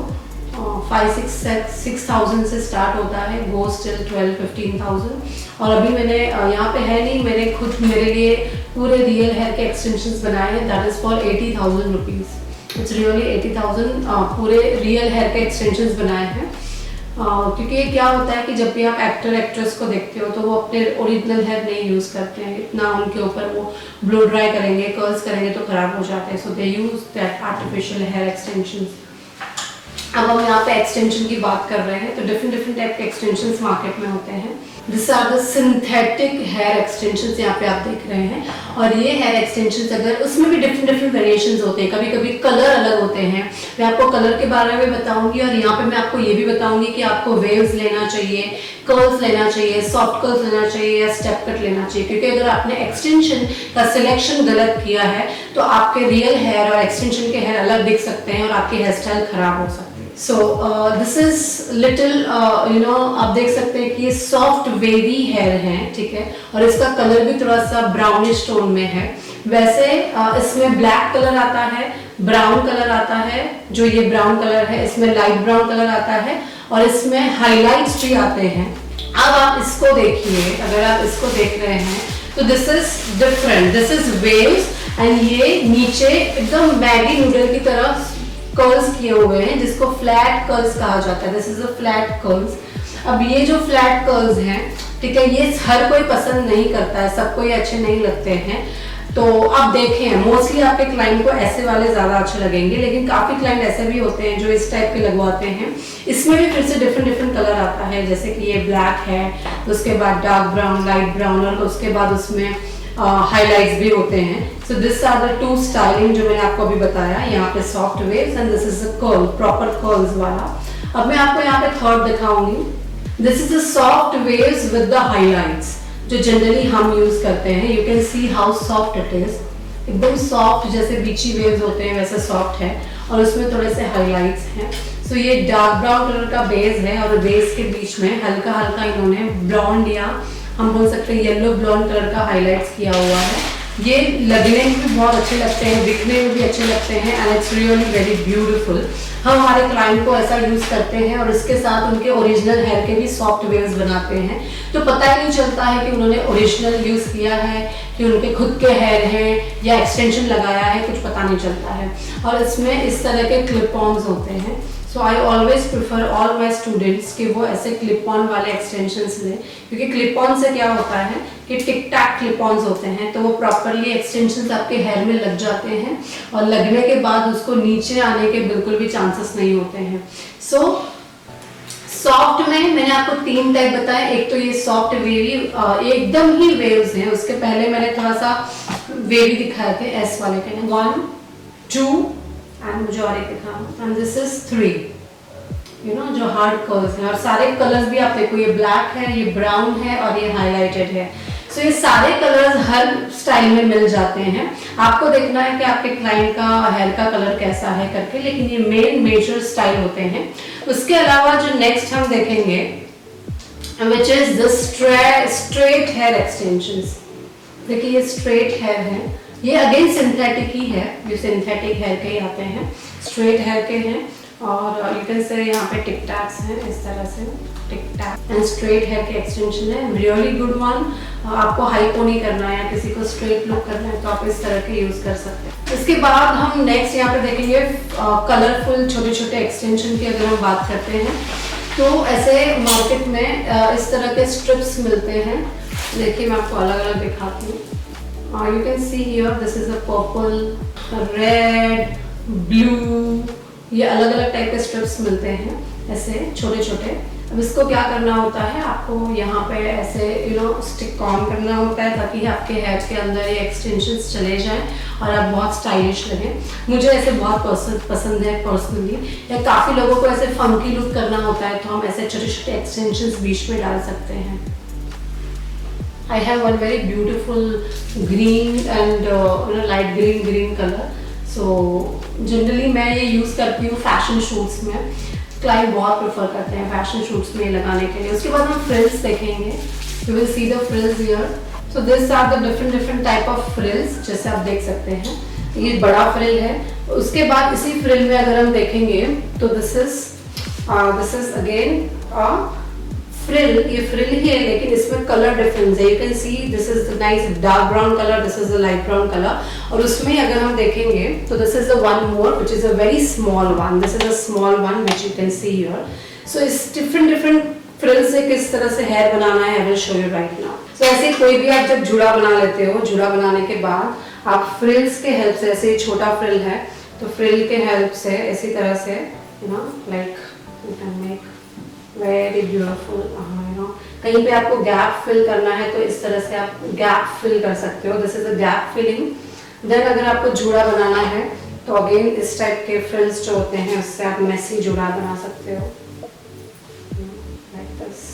5-6,000 से स्टार्ट होता है, गोज टिल 12-15,000। और अभी मैंने यहाँ पे है नहीं, मैंने खुद मेरे लिए पूरे रियल हेयर के एक्सटेंशंस बनाए हैं, that is for 80,000 rupees. It's really 80,000 पूरे रियल हेयर के एक्सटेंशंस बनाए हैं। क्योंकि क्या होता है कि जब भी आप एक्टर एक्ट्रेस को देखते हो तो वो अपने ओरिजिनल हेयर नहीं यूज़ करते हैं, इतना उनके ऊपर वो ब्लो ड्राई करेंगे, कर्ल्स करेंगे तो ख़राब हो जाते हैं। So they use that artificial hair extensions. अब हम यहाँ पे एक्सटेंशन की बात कर रहे हैं तो डिफरेंट टाइप के एक्सटेंशंस मार्केट में होते हैं। This are the synthetic hair extensions, यहाँ पे आप देख रहे हैं। और ये हेयर एक्सटेंशंस अगर उसमें भी डिफरेंट वेरिएशंस होते हैं, कभी कभी कलर अलग होते हैं। मैं आपको कलर के बारे में बताऊंगी और यहाँ पे मैं आपको ये भी बताऊंगी कि आपको वेव्स लेना चाहिए, कर्ल्स लेना चाहिए, सॉफ्ट कर्ल्स लेना चाहिए या स्टेप कट लेना चाहिए। क्योंकि अगर आपने एक्सटेंशन का सिलेक्शन गलत किया है तो आपके रियल हेयर और एक्सटेंशन के हेयर अलग दिख सकते हैं और आपकी हेयर स्टाइल खराब हो सकती है। सो दिस इज लिटिल आप देख सकते हैं कि ये सॉफ्ट वेवी हेयर है, ठीक है। और इसका कलर भी थोड़ा सा ब्राउनिश टोन में है। वैसे इसमें ब्लैक कलर आता है, ब्राउन कलर आता है, जो ये ब्राउन कलर है इसमें लाइट ब्राउन कलर आता है और इसमें हाईलाइट्स भी आते हैं। अब आप इसको देखिए, अगर आप इसको देख रहे हैं तो this is different, this is waves and ये नीचे एकदम मैगी नूडल की तरह कर्ल्स किए हुए हैं जिसको फ्लैट कर्ल्स कहा जाता है। This is a flat curls. अब ये जो फ्लैट कर्ल्स हैं, ठीक है, ये हर कोई पसंद नहीं करता है, सबको ये अच्छे नहीं लगते हैं। तो आप देखें मोस्टली आपके क्लाइंट को ऐसे वाले ज़्यादा अच्छे लगेंगे, लेकिन काफ़ी क्लाइंट ऐसे भी होते हैं जो इस टाइप के लगवाते हैं। इसमें भी फिर से डिफरेंट कलर आता है, जैसे कि ये ब्लैक है, उसके बाद डार्क ब्राउन, लाइट ब्राउन और उसके बाद उसमें हाईलाइट्स भी होते हैं। So this are the two styling जो मैंने आपको अभी बताया। यहाँ पे soft waves and this is a curl, proper curls वाला। अब मैं आपको यहाँ पे थर्ड दिखाऊंगी। This is a soft waves with the highlights जो जनरली हम यूज करते हैं। You can see how soft it is, एकदम सॉफ्ट, जैसे बीची वेव्स होते हैं वैसे सॉफ्ट है और उसमें थोड़े से हाईलाइट्स हैं। सो ये डार्क ब्राउन कलर का बेस है और बेस के बीच में हल्का हल्का इन्होंने ब्लॉन्ड या हम बोल सकते हैं येलो ब्लॉन्ड कलर का हाईलाइट्स किया हुआ है। ये लगने में भी बहुत अच्छे लगते हैं, दिखने में भी अच्छे लगते हैं and it's really very beautiful. हम हमारे क्लाइंट को ऐसा यूज करते हैं और इसके साथ उनके ओरिजिनल हेयर के भी सॉफ्ट वेव्स बनाते हैं, तो पता ही नहीं चलता है कि उन्होंने ओरिजिनल यूज किया है कि उनके खुद के हेयर हैं या एक्सटेंशन लगाया है, कुछ पता नहीं चलता है। और इसमें इस तरह के क्लिप ऑन्स होते हैं। So I always prefer all my students कि वो ऐसे क्लिप ऑन वाले एक्सटेंशंस लें, क्योंकि क्लिप ऑन से क्या होता है कि टिक टैक क्लिप ऑन्स होते हैं, तो वो प्रॉपरली एक्सटेंशंस आपके हेयर में लग जाते हैं और लगने के बाद उसको नीचे आने के बिल्कुल भी चांसेस नहीं होते हैं। सो सॉफ्ट में मैंने आपको 3 टाइप बताया। एक तो ये सॉफ्ट वेवी एकदम ही वेव्स हैं, उसके पहले मैंने थोड़ा सा वेवी दिखाए थे एस वाले के, 1 2 एंड मुझे और एक दिखाना, and this is 3, you know, जो हार्ड कर्ल्स हैं। और सारे कलर्स भी आप देखो, ये ब्लैक है, ये ब्राउन है और ये हाईलाइटेड है। सो ये सारे कलर्स हर स्टाइल में मिल जाते हैं। आपको देखना है कि आपके क्लाइंट का हेयर का कलर कैसा है करके, लेकिन ये मेन मेजर स्टाइल होते हैं। उसके अलावा जो नेक्स्ट हम देखेंगे which is the straight hair extensions. देखिए ये स्ट्रेट हेयर है, ये अगेन सिंथेटिक ही है, ये सिंथेटिक हेयर के ही आते हैं, स्ट्रेट हेयर के हैं। और यू कैन से यहाँ पे टिक टैक्स हैं, इस तरह से टिक टैक एंड स्ट्रेट हेयर के एक्सटेंशन है, रियली गुड वन। आपको हाई पोनी करना है या किसी को स्ट्रेट लुक करना है तो आप इस तरह के यूज कर सकते हैं। इसके बाद हम नेक्स्ट यहाँ पे देखेंगे कलरफुल छोटे छोटे एक्सटेंशन की। अगर हम बात करते हैं तो ऐसे मार्केट में इस तरह के स्ट्रिप्स मिलते हैं। देखिए मैं आपको अलग अलग दिखाती हूँ। You can see here this is a purple, a red, blue, ये अलग अलग टाइप के स्ट्रिप्स मिलते हैं ऐसे छोटे छोटे। अब इसको क्या करना होता है, आपको यहाँ पे ऐसे स्टिक ऑन करना होता है ताकि आपके हेयर के अंदर ये एक्सटेंशंस चले जाएं और आप बहुत स्टाइलिश लगें। मुझे ऐसे बहुत पसंद है पर्सनली, या काफ़ी लोगों को ऐसे फंकी लुक करना होता है तो हम ऐसे छोटे छोटे एक्सटेंशंस बीच में डाल सकते हैं। I have one very beautiful green and light green color. So generally मैं ये यूज़ करती हूँ फैशन शूट्स में। क्लाइंट बहुत प्रेफर करते हैं फैशन शूट्स में लगाने के लिए। उसके बाद हम फ्रिल्स देखेंगे। You will see the frills here. So these are the different type of frills, जैसे आप देख सकते हैं ये बड़ा फ्रिल है। उसके बाद इसी फ्रिल में अगर हम देखेंगे तो दिस इज अगेन फ्रिल, ये फ्रिल ही है लेकिन इसमें कलर डिफरेंस है। You can see this is the nice dark brown colour, this is the light brown colour, और उसमें अगर हम देखेंगे तो this is the one more which is a very small one, this is a small one which you can see here. So इस डिफरेंट फ्रिल से किस तरह से हेयर बनाना है I will show you right now. So ऐसे कोई भी आप जब जुड़ा बना लेते हो, जुड़ा बनाने के बाद आप फ्रिल्स के हेल्प से, ऐसे छोटा फ्रिल है तो फ्रिल के हेल्प से इसी तरह से you know like you can make very beautiful, you know कहीं पे आपको गैप फिल करना है तो इस तरह से आप गैप फिल कर सकते हो, this is a gap filling. Then अगर आपको जुड़ा बनाना है तो अगेन इस टाइप के फ्रिल्स जो होते हैं उससे आप मेसी जुड़ा बना सकते हो, like this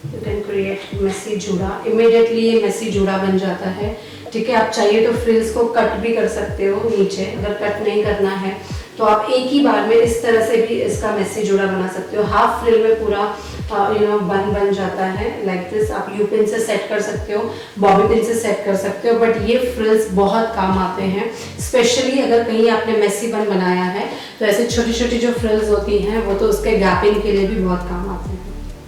you can create messy जुड़ा। इमीडिएटली ये मेसी जुड़ा बन जाता है, ठीक है। आप चाहिए तो फ्रिल्स को कट भी कर सकते हो नीचे, अगर कट नहीं करना है तो आप एक ही बार में इस तरह से भी इसका मेसी जुड़ा बना सकते हो। हाफ फ्रिल में पूरा यू नो बन जाता है लाइक दिस। आप यू पिन से सेट कर सकते हो, बॉबी पिन से सेट कर सकते हो, बट ये फ्रिल्स बहुत काम आते हैं, स्पेशली अगर कहीं आपने मेसी बन बनाया है तो ऐसे छोटी छोटी जो फ्रिल्स होती हैं वो तो उसके गैपिंग के लिए भी बहुत काम आते हैं।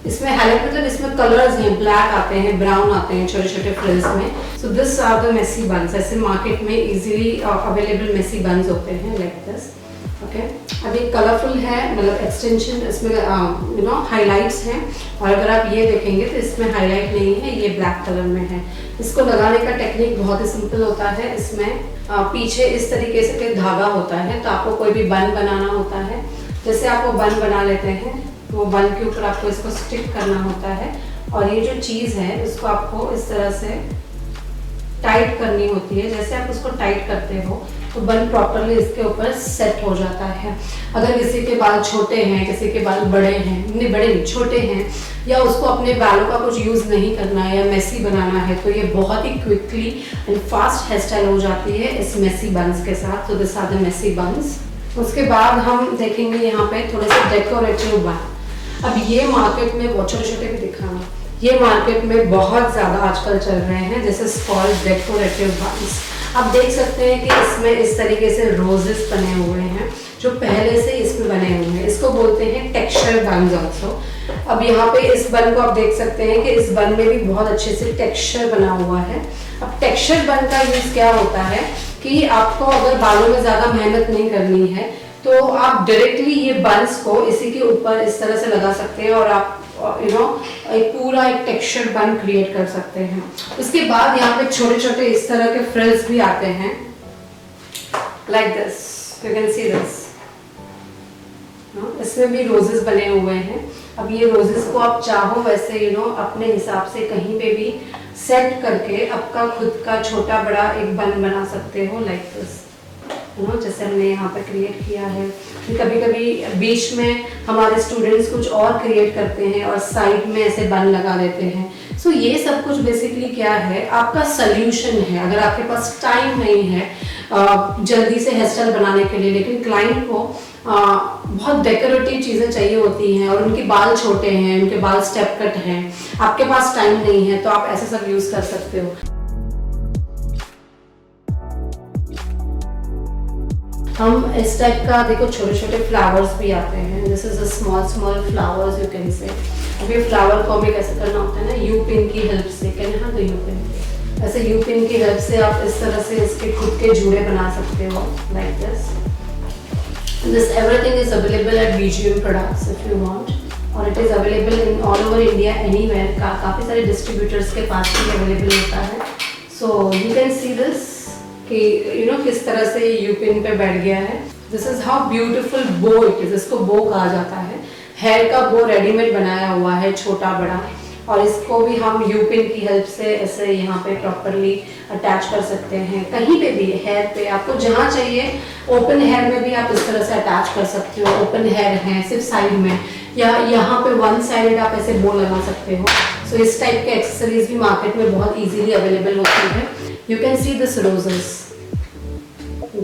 इसमें हाईलाइट मतलब इसमें कलर्स हैं, ब्लैक आते हैं, ब्राउन आते हैं छोटे छोटे फ्रिल्स में। So this are the messy buns, ऐसे मार्केट में इजीली अवेलेबल मेसी बन्स होते हैं लाइक दिस, ओके। अब ये कलरफुल है, मतलब एक्सटेंशन इसमें यू नो हाइलाइट्स हैं, और अगर आप ये देखेंगे तो इसमें हाईलाइट नहीं है, ये ब्लैक कलर में है। इसको लगाने का टेक्निक बहुत ही सिंपल होता है। इसमें पीछे इस तरीके से धागा होता है, तो आपको कोई भी बन बनाना होता है, जैसे आप वो बन बना लेते हैं वो बन के ऊपर आपको इसको स्टिक करना होता है, और ये जो चीज़ है उसको आपको इस तरह से टाइट करनी होती है। जैसे आप उसको टाइट करते हो तो बन प्रॉपरली इसके ऊपर सेट हो जाता है। अगर किसी के बाल छोटे हैं, किसी के बाल बड़े हैं, नहीं बड़े नहीं छोटे हैं, या उसको अपने बालों का कुछ यूज़ नहीं करना है या मेसी बनाना है, तो ये बहुत ही quickly and fast hair style हो जाती है इस मेसी बन्स के साथ। तो this are the messy buns. उसके बाद हम देखेंगे यहाँ पे थोड़े से डेकोरेटिव बन। अब ये मार्केट में बहुत छोटे छोटे भी दिखाना, ये मार्केट में बहुत ज़्यादा आजकल चल रहे हैं, this is called decorative buns. आप देख सकते हैं कि इसमें इस तरीके से रोजेस बने हुए हैं जो पहले से इसमें बने हुए हैं, इसको बोलते हैं टेक्सचर बन्स ऑल्सो। अब यहाँ पे इस बन को आप देख सकते हैं कि इस बन में भी बहुत अच्छे से टेक्सचर बना हुआ है। अब टेक्सचर बन का यूज़ क्या होता है कि आपको अगर बालों में ज़्यादा मेहनत नहीं करनी है तो आप डायरेक्टली ये बन्स को इसी के ऊपर इस तरह से लगा सकते हैं और आप यू नो एक पूरा एक टेक्सचर बन क्रिएट कर सकते हैं। उसके बाद यहाँ पे छोटे छोटे इस तरह के फ्रिल्स भी आते हैं like this, you can see this. इसमें भी रोजेस बने हुए हैं। अब ये रोजेस को आप चाहो वैसे यू नो अपने हिसाब से कहीं पे भी सेट करके आपका खुद का छोटा बड़ा एक बन बना सकते हो लाइक दिस, यू नो जैसे हमने यहाँ पे क्रिएट किया है। कभी कभी बीच में हमारे स्टूडेंट्स कुछ और क्रिएट करते हैं और साइड में ऐसे बन लगा देते हैं। सो ये सब कुछ बेसिकली क्या है, आपका सल्यूशन है। अगर आपके पास टाइम नहीं है जल्दी से हेयर स्टाइल बनाने के लिए, लेकिन क्लाइंट को बहुत डेकोरेटिव चीज़ें चाहिए होती हैं और उनके बाल छोटे हैं, उनके बाल स्टेप कट हैं, आपके पास टाइम नहीं है, तो आप ऐसे सब यूज़ कर सकते हो। हम इस टाइप का देखो छोटे छोटे फ्लावर्स भी आते हैं, this is a small flowers you can से। अब ये फ्लावर को हमें कैसे करना होता है ना, यू पिन की हेल्प से, कैन हाँ यू पिन, ऐसे यू पिन की हेल्प से आप इस तरह से इसके खुद के जूड़े बना सकते हो like this. This everything is available at BGM products if you want, और it is available in all over India anywhere. काफ़ी सारे डिस्ट्रीब्यूटर्स के पास भी अवेलेबल होता है। So you can see this कि यू नो किस तरह से यू पिन पे बैठ गया है। This is how beautiful bow it is, इसको बो कहा जाता है। हेयर का बो रेडीमेड बनाया हुआ है छोटा बड़ा, और इसको भी हम यू पिन की हेल्प से ऐसे यहाँ पे प्रॉपरली अटैच कर सकते हैं। कहीं पे भी हेयर पे आपको जहाँ चाहिए, ओपन हेयर में भी आप इस तरह से अटैच कर सकते हो। ओपन हेयर है सिर्फ साइड में, या यहाँ पे वन साइड आप ऐसे बो लगा सकते हो। सो इस टाइप के एक्सेसरीज भी मार्केट में बहुत ईजीली अवेलेबल होती है। You can see this roses.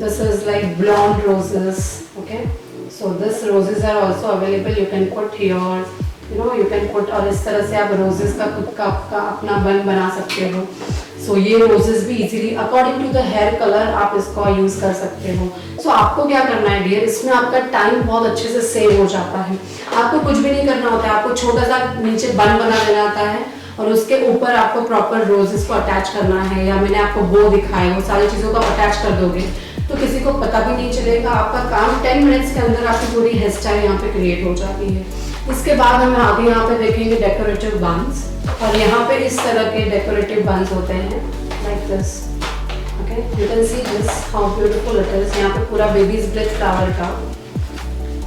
This is like blonde roses. Okay. So this roses are also available. You can put here you can put, और इस तरह से आप रोजेस का खुद का आपका अपना बन बना सकते हो। सो ये रोजेस भी easily according to the hair colour आप इसको यूज कर सकते हो। सो आपको क्या करना है डियर, इसमें आपका टाइम बहुत अच्छे से सेव हो जाता है। आपको कुछ भी नहीं करना होता है, आपको छोटा सा नीचे बन बना देना आता है और उसके ऊपर आपको प्रॉपर रोजेस को अटैच करना है, या मैंने आपको बो दिखाया वो सारी चीज़ों को अटैच कर दोगे तो किसी को पता भी नहीं चलेगा। आपका काम 10 मिनट्स के अंदर आपकी पूरी हेयर स्टाइल यहाँ पे क्रिएट हो जाती है। इसके बाद हम आगे यहाँ पे देखेंगे डेकोरेटिव बंस, और यहाँ पे इस तरह के डेकोरेटिव बंस होते हैं like this. Okay, you can see this how beautiful it is. यहाँ पे पूरा बेबीज ब्रेथ फ्लावर का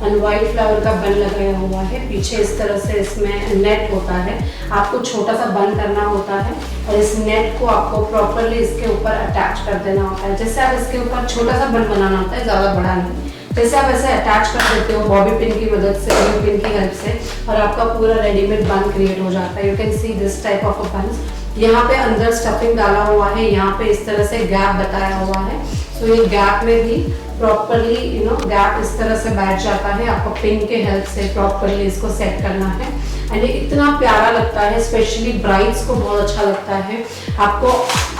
एंड वाइट फ्लावर का बन लगाया हुआ है। पीछे इस तरह से इसमें नेट होता है, आपको छोटा सा बन करना होता है और इस नेट को आपको प्रॉपरली इसके ऊपर अटैच कर देना होता है। जैसे आप इसके ऊपर छोटा सा बन बनाना होता है, ज़्यादा बड़ा नहीं, जैसे आप ऐसे अटैच कर देते हो बॉबी पिन की मदद से, बॉबी पिन की हेल्प से, और आपका पूरा रेडीमेड बन क्रिएट हो जाता है। You can see this type of a buns. यहाँ पे अंदर स्टफिंग डाला हुआ है, यहाँ पे इस तरह से गैप बताया हुआ है। तो ये गैप में भी प्रॉपरली गैप इस तरह से बैठ जाता है। आपको पिन के हेल्प से प्रॉपरली इसको सेट करना है एंड ये इतना प्यारा लगता है, स्पेशली ब्राइड्स को बहुत अच्छा लगता है। आपको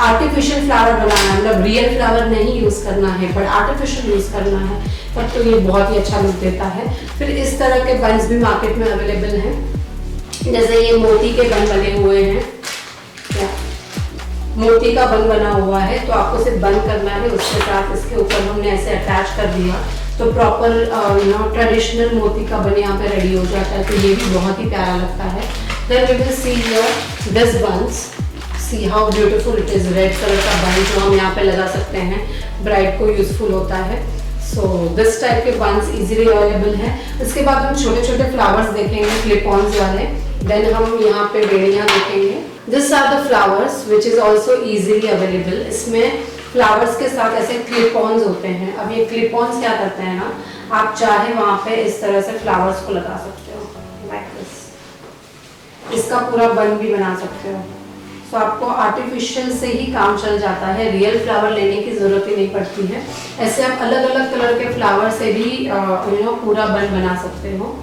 आर्टिफिशियल फ्लावर बनाना है, मतलब रियल फ्लावर नहीं यूज करना है बट आर्टिफिशियल यूज करना है, तब तो ये बहुत ही अच्छा लुक देता है। फिर इस तरह के बंस भी मार्केट में अवेलेबल हैं, जैसे ये मोती के बन बने हुए हैं, मोती का बन बना हुआ है, तो आपको सिर्फ बंद करना है, उसके साथ इसके ऊपर हमने ऐसे अटैच कर दिया तो प्रॉपर ट्रेडिशनल मोती का बन यहाँ पे रेडी हो जाता है। तो ये भी बहुत ही प्यारा लगता है। Then we will see here this buns, see how beautiful it is. Red colour का बन जो हम यहाँ पे लगा सकते हैं, ब्राइड को यूजफुल होता है। सो दिस टाइप के बंस इजीली अवेलेबल है। उसके बाद हम छोटे छोटे फ्लावर्स देखेंगे क्लिप ऑन्स वाले। देन हम यहाँ पे बेड़ियाँ देखेंगे। This are the flowers which is also easily available. इसमें फ्लावर्स के साथ ऐसे क्लिप ऑन्स होते हैं। अब ये क्लिप ऑन्स क्या करते हैं ना, आप चाहे वहाँ पे इस तरह से फ्लावर्स को लगा सकते हो लाइक दिस, इसका पूरा बन भी बना सकते हो। तो आपको आर्टिफिशियल से ही काम चल जाता है, रियल फ्लावर लेने की जरूरत ही नहीं पड़ती है। ऐसे आप अलग अलग कलर के फ्लावर से भी पूरा बन बना सकते हो।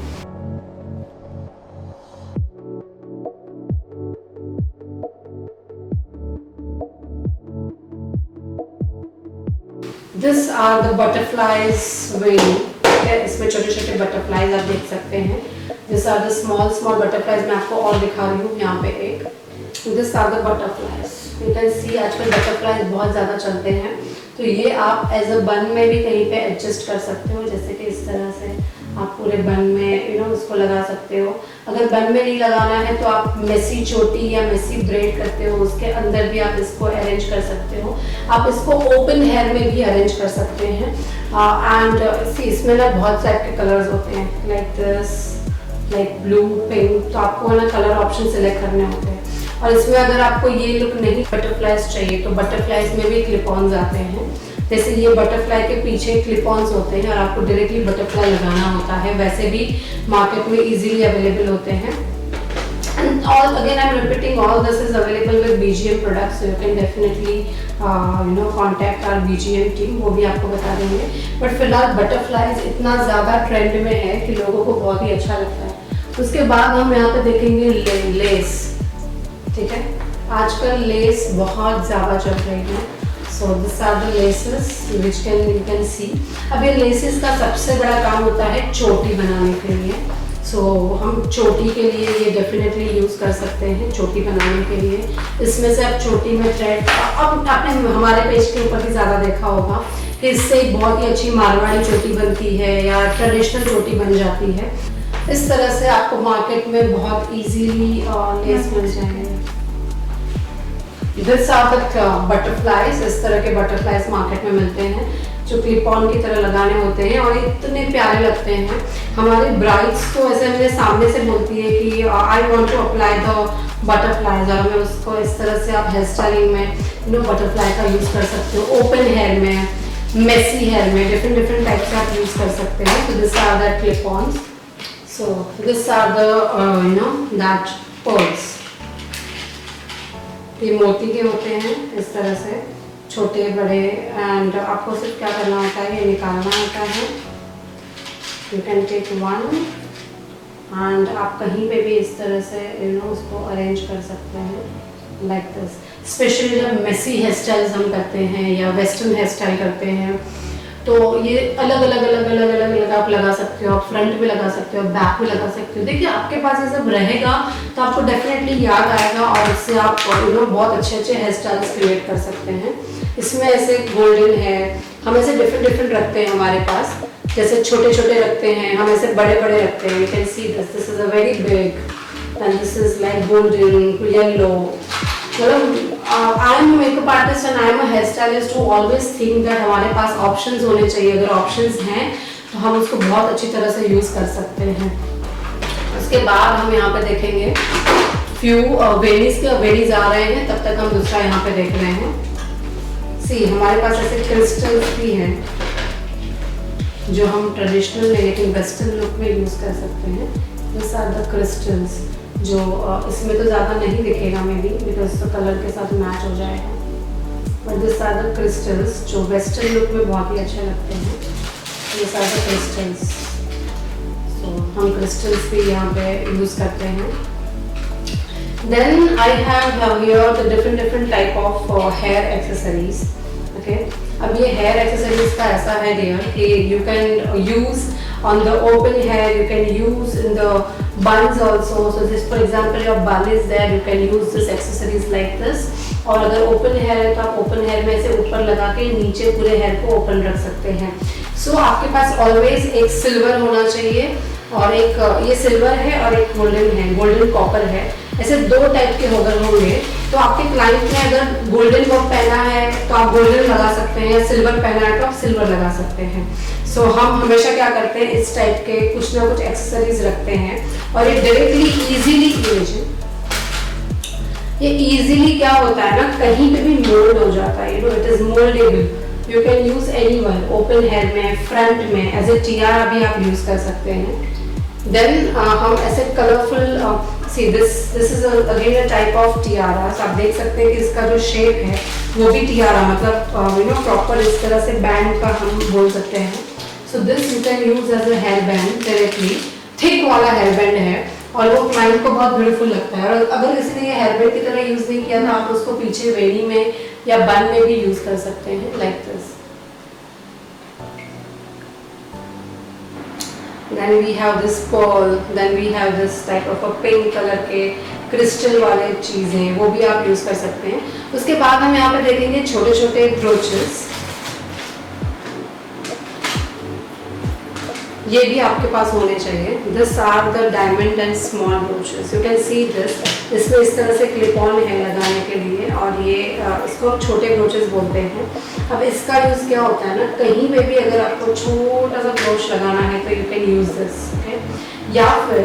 This are the butterflies wing. इसमें छोटे छोटे बटरफ्लाइज आप देख सकते हैं। This are the small small butterflies. मैं आपको और दिखा रही हूँ यहाँ पे एक। This are the butterflies, you can see. आजकल बटरफ्लाइज बहुत ज़्यादा चलते हैं, तो ये आप एज अ बन में भी कहीं पे एडजस्ट कर सकते हो, जैसे कि इस तरह से आप पूरे बन में उसको लगा सकते हो। अगर बन में नहीं लगाना है तो आप मेसी चोटी या मेसी ब्रेड करते हो, उसके अंदर भी आप इसको अरेंज कर सकते हो। आप इसको ओपन हेयर में भी अरेंज कर सकते हैं। एंड इसमें ना बहुत टाइप के कलर्स होते हैं, like this, like blue, pink. तो आपको ना कलर ऑप्शन सिलेक्ट करने होते हैं। और इसमें अगर आपको ये लुक नहीं बटरफ्लाइज चाहिए तो बटरफ्लाइज में भी क्लिप ऑन्स आते हैं। जैसे ये बटरफ्लाई के पीछे क्लिप ऑन्स होते हैं और आपको डायरेक्टली बटरफ्लाई लगाना होता है, वैसे भी मार्केट में इजीली अवेलेबल होते हैं। And all again I am repeating, all this is available with BGM products. You can definitely contact our BGM team, वो भी आपको बता देंगे। बट फिलहाल बटरफ्लाइज इतना ज़्यादा ट्रेंड में है कि लोगों को बहुत ही अच्छा लगता है। उसके बाद हम यहाँ पे देखेंगे लेस। ठीक है, आजकल लेस बहुत ज़्यादा चल रही है। So this are the laces which you can see. अब ये लेसेस का सबसे बड़ा काम होता है चोटी बनाने के लिए। सो हम चोटी के लिए ये डेफिनेटली यूज़ कर सकते हैं, चोटी बनाने के लिए। इसमें से आप चोटी में थ्रेड, अब आपने हमारे पेज के ऊपर भी ज़्यादा देखा होगा कि इससे बहुत ही अच्छी मारवाड़ी चोटी बनती है या ट्रेडिशनल चोटी बन जाती है। इस तरह से आपको मार्केट में बहुत इजीली लेस मिल जाएंगे। This are the butterflies. इस तरह के बटरफ्लाइज मार्केट में मिलते हैं जो क्लिप ऑन की तरह लगाने होते हैं और इतने प्यारे लगते हैं। हमारी ब्राइड्स तो ऐसे मेरे सामने से बोलती है कि I want to apply the butterflies, और मैं उसको इस तरह से आप हेयर स्टाइलिंग में बटरफ्लाई का यूज़ कर सकते हो। ओपन हेयर में, मेसी हेयर में, डिफरेंट टाइप से आप यूज़ कर सकते हैं। तो this are the clip ons. So this are the that pearls. ये मोती के होते हैं इस तरह से, छोटे बड़े। एंड आपको सिर्फ क्या करना होता है, ये निकालना होता है। You can take one and आप कहीं पे भी इस तरह से उसको अरेंज कर सकते हैं लाइक दिस। स्पेशली जब मेसी हेयर स्टाइल्स हम करते हैं या वेस्टर्न हेयर स्टाइल करते हैं तो ये अलग अलग आप लगा सकते हो, आप फ्रंट में लगा सकते हो, बैक में लगा सकते हो। देखिए आपके पास ये सब रहेगा तो आपको डेफिनेटली याद आएगा और इससे आप बहुत अच्छे हेयर स्टाइल्स क्रिएट कर सकते हैं। इसमें ऐसे गोल्डन है, हम ऐसे डिफरेंट रखते हैं हमारे पास, जैसे छोटे छोटे रखते हैं, हम ऐसे बड़े बड़े रखते हैं। You can see this is a very big and this is like golden yellow. मतलब I am makeup artist and I am a hair stylist who always think that हमारे पास ऑप्शंस होने चाहिए। अगर ऑप्शंस हैं तो हम उसको बहुत अच्छी तरह से यूज़ कर सकते हैं। उसके बाद हम यहाँ पे देखेंगे फ्यू वेनीज के वेनीज आ रहे हैं, तब तक हम दूसरा यहाँ पे देख रहे हैं। सी हमारे पास ऐसे क्रिस्टल्स भी हैं जो हम ट्रेडिशनल में लेकिन वेस्टर्न लुक में यूज़ कर सकते हैं। दिस आर द क्रिस्टल्स जो इसमें तो ज़्यादा नहीं दिखेगा मे बी बिकॉज तो कलर के साथ मैच हो जाएगा, but this are the crystals जो वेस्टर्न लुक में बहुत ही अच्छे लगते हैं। This are the crystals, so हम क्रिस्टल्स भी यहाँ पे यूज़ करते हैं। Then I have here the different type of hair accessories. Okay, अब ये हेयर एक्सेसरीज का ऐसा है डियर कि you can use on the open hair, you can use in the buns also. So this for example your bun is there, you can use this accessories like this. और अगर ओपन हेयर है तो आप ओपन हेयर में से ऊपर लगा के नीचे पूरे हेयर को ओपन रख सकते हैं। सो आपके पास ऑलवेज एक सिल्वर होना चाहिए और एक ये सिल्वर है और एक गोल्डन है, गोल्डन कॉपर है, ऐसे दो टाइप के अगर होंगे तो आपके क्लाइंट ने अगर गोल्डन वर्क पहना है तो आप गोल्डन लगा सकते हैं, या सिल्वर पहना है तो आप सिल्वर लगा सकते हैं। सो हम हमेशा क्या करते हैं इस टाइप के कुछ ना कुछ एक्सेसरीज रखते हैं और ये डायरेक्टली इजीली ये इजीली क्या होता है ना कहीं पे भी मोल्ड हो जाता है, it is mouldable. You can use anyone, open hair में, फ्रंट में, एज ए टियारा भी आप यूज कर सकते हैं। देन हम ऐसे कलरफुल सी this is again a type of tiara. आप देख सकते हैं कि इसका जो शेप है वो भी टियारा मतलब प्रॉपर इस तरह से बैंड का हम बोल सकते हैं। So this you can use as a hair band directly, thick वाला हेयर बैंड है और वो क्लाइंट को बहुत ब्यूटीफुल लगता है। और अगर किसी ने ये हेयर बैंड की तरह यूज नहीं किया तो आप उसको पीछे वेणी में या बन में भी यूज कर सकते हैं like this. Then we have this pearl, then we have this type of a pink color के क्रिस्टल वाले चीज़ें, वो भी आप यूज़ कर सकते हैं। उसके बाद हम यहाँ पे देखेंगे छोटे छोटे ब्रोचेस, ये भी आपके पास होने चाहिए। This are the diamond and small brooches, you can see this. इसमें इस तरह से क्लिप ऑन है लगाने के लिए और ये इसको छोटे ब्रोचेस बोलते हैं। अब इसका यूज़ क्या होता है ना कहीं पे भी अगर आपको छोटा सा ब्रोच लगाना है तो you can use this, okay. या फिर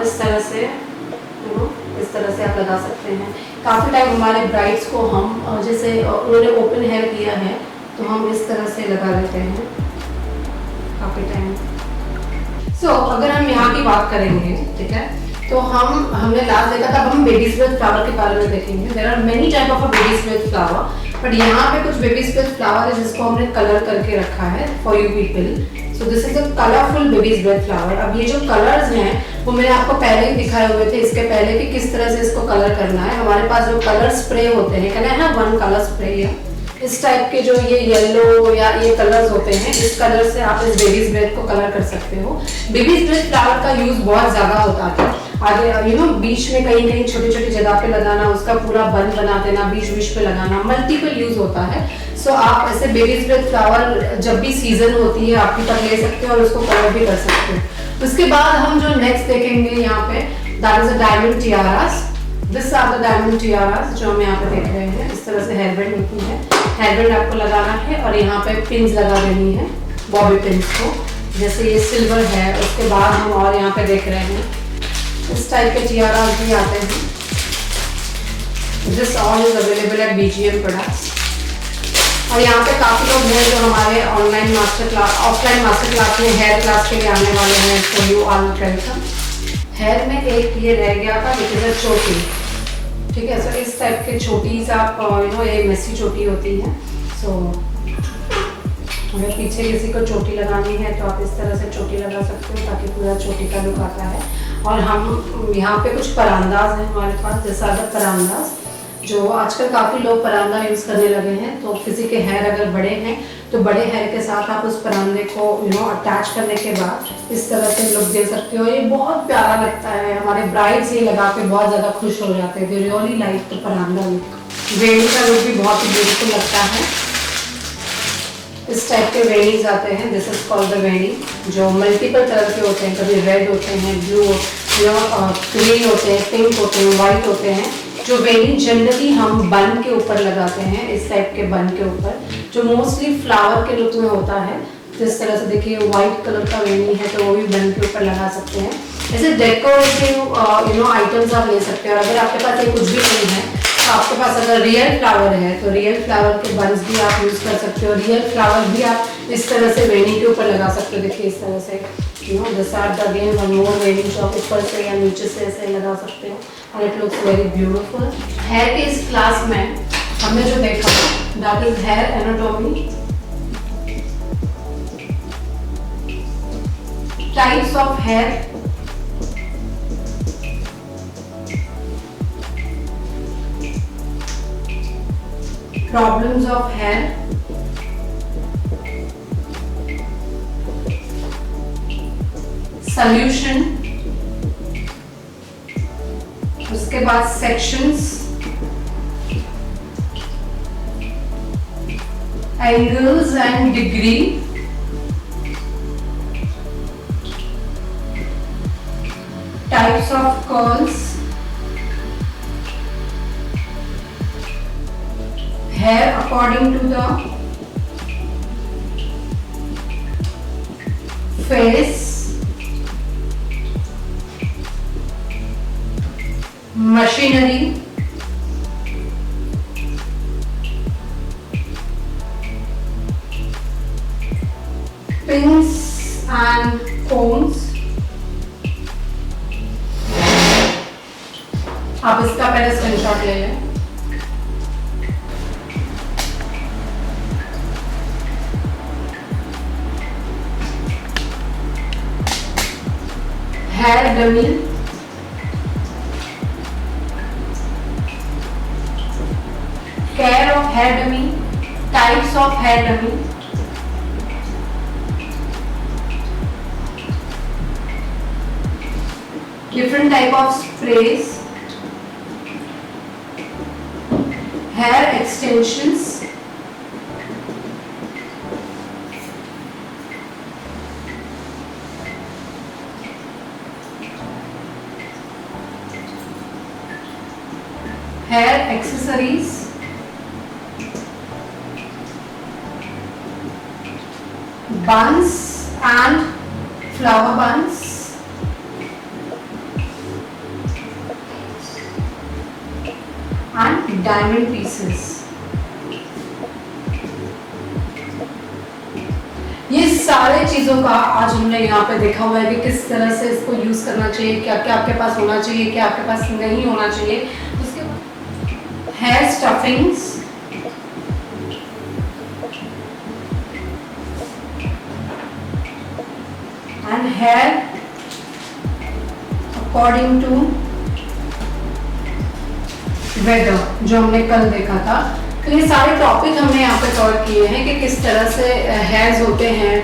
इस तरह से इस तरह से आप लगा सकते हैं। काफ़ी टाइम हमारे ब्राइड्स को हम जैसे उन्होंने ओपन हेयर किया है तो हम इस तरह से लगा लेते हैं काफ़ी टाइम। सो अगर हम यहाँ की बात करेंगे, ठीक है, तो हमने लास्ट देखा था, अब हम बेबीज विद फ्लावर के बारे में देखेंगे। There are many type of babies with flower, but यहाँ पे कुछ बेबीज विद फ्लावर है जिसको हमने कलर करके रखा है for you people. So this is a colourful babies with flower. अब ये जो कलर्स हैं वो मैंने आपको पहले ही दिखाए हुए थे इसके पहले कि किस तरह से इसको कलर करना है। हमारे पास जो कलर स्प्रे होते हैं, can I have one colour spray या इस टाइप के जो ये येलो या ये कलर्स होते हैं, इस कलर से आप इस बेबीज ब्रेथ को कलर कर सकते हो। बेबीज ब्रेथ फ्लावर का यूज बहुत ज्यादा होता था आगे बीच में कहीं कहीं छोटी छोटी जगह पे लगाना, उसका पूरा बन बना देना, बीच बीच पे लगाना, मल्टीपल यूज होता है। सो आप ऐसे बेबीज ब्रेथ फ्लावर जब भी सीजन होती है आपकी तक ले सकते हो और उसको कलर भी कर सकते हो। उसके बाद हम जो नेक्स्ट देखेंगे यहाँ पे, that is a diamond tiaras. This are the diamond tiaras जो हम यहाँ पे देख रहे हैं। इस तरह से हेयर बैंड होती है, हेयर बैंड आपको लगाना है और यहाँ पे पिन्स लगा देनी है, बॉबी पिन्स को, जैसे ये सिल्वर है। उसके बाद हम और यहाँ पे देख रहे हैं इस टाइप के टियारास भी आते हैं। This all is available at BGM products. और यहाँ पे काफ़ी लोग हैं जो हमारे online master class, offline master class में हेयर क्लास के लिए आने वाले हैं। So you all welcome. Hair में एक ये रह गया था विच इज अ चोटी, ठीक है। सो इस टाइप के छोटी आप ये मेसी चोटी होती है। सो अगर पीछे किसी को चोटी लगानी है तो आप इस तरह से चोटी लगा सकते हो ताकि पूरा चोटी का लुक आता है। और हम यहाँ पे कुछ परांदाज हैं हमारे पास, जैसा अगर परांदाज जो आजकल काफ़ी लोग परांदा यूज़ करने लगे हैं, तो किसी के हेयर अगर बड़े हैं तो बड़े हेयर के साथ आप उस परांदे को अटैच करने के बाद इस तरह से लुक दे सकते हो। ये बहुत प्यारा लगता है, हमारे ब्राइड्स ये लगा के बहुत ज़्यादा खुश हो जाते हैं। They really like the paranda look. वेणी का लुक भी बहुत ही ब्यूटीफुल लगता है। इस टाइप के वेणीज आते हैं, दिस इज कॉल्ड द वेणी, जो मल्टीपल कलर के होते हैं, कभी रेड होते हैं, ब्लू ग्रीन होते हैं, पिंक होते हैं, वाइट होते हैं। जो वेणी जनरली हम बन के ऊपर लगाते हैं, इस टाइप के बन के ऊपर, जो मोस्टली फ्लावर के लुक में होता है। जिस तरह से देखिए व्हाइट कलर का वेणी है तो वो भी बन के ऊपर लगा सकते हैं। ऐसे डेकोरेटिव आइटम्स आप ले सकते हैं। और अगर आपके पास ये कुछ भी नहीं है तो आपके पास अगर रियल फ्लावर है तो रियल फ्लावर के बंस भी आप यूज़ कर सकते हो। रियल फ्लावर भी आप इस तरह से वेणी के ऊपर लगा सकते हो। देखिए इस तरह से this are the again one more veni जो आप ऊपर से या नीचे से ऐसे लगा सकते हो और it looks very beautiful. Hair के इस क्लास में हमने जो देखा that is hair anatomy, types of hair, problems of hair, solution, उसके बाद sections, angles and degree, types of curls, hair according to the face, machinery, pins and cones। आप इसका पहले स्क्रीनशॉट ले लें। hair dummy, care of hair dummy, types of hair dummy, different type of sprays, hair extensions, hair accessories, buns and flower buns, and diamond pieces। ये सारे चीज़ों का आज हमने यहाँ पे देखा हुआ है कि किस तरह से इसको यूज़ करना चाहिए, क्या क्या आपके पास होना चाहिए, क्या आपके पास नहीं होना चाहिए। उसके बाद hair stuffings, and hair according to weather, जो हमने कल देखा था। तो ये सारे टॉपिक हमने यहाँ पे कवर किए हैं कि किस तरह से हेयर्स होते हैं,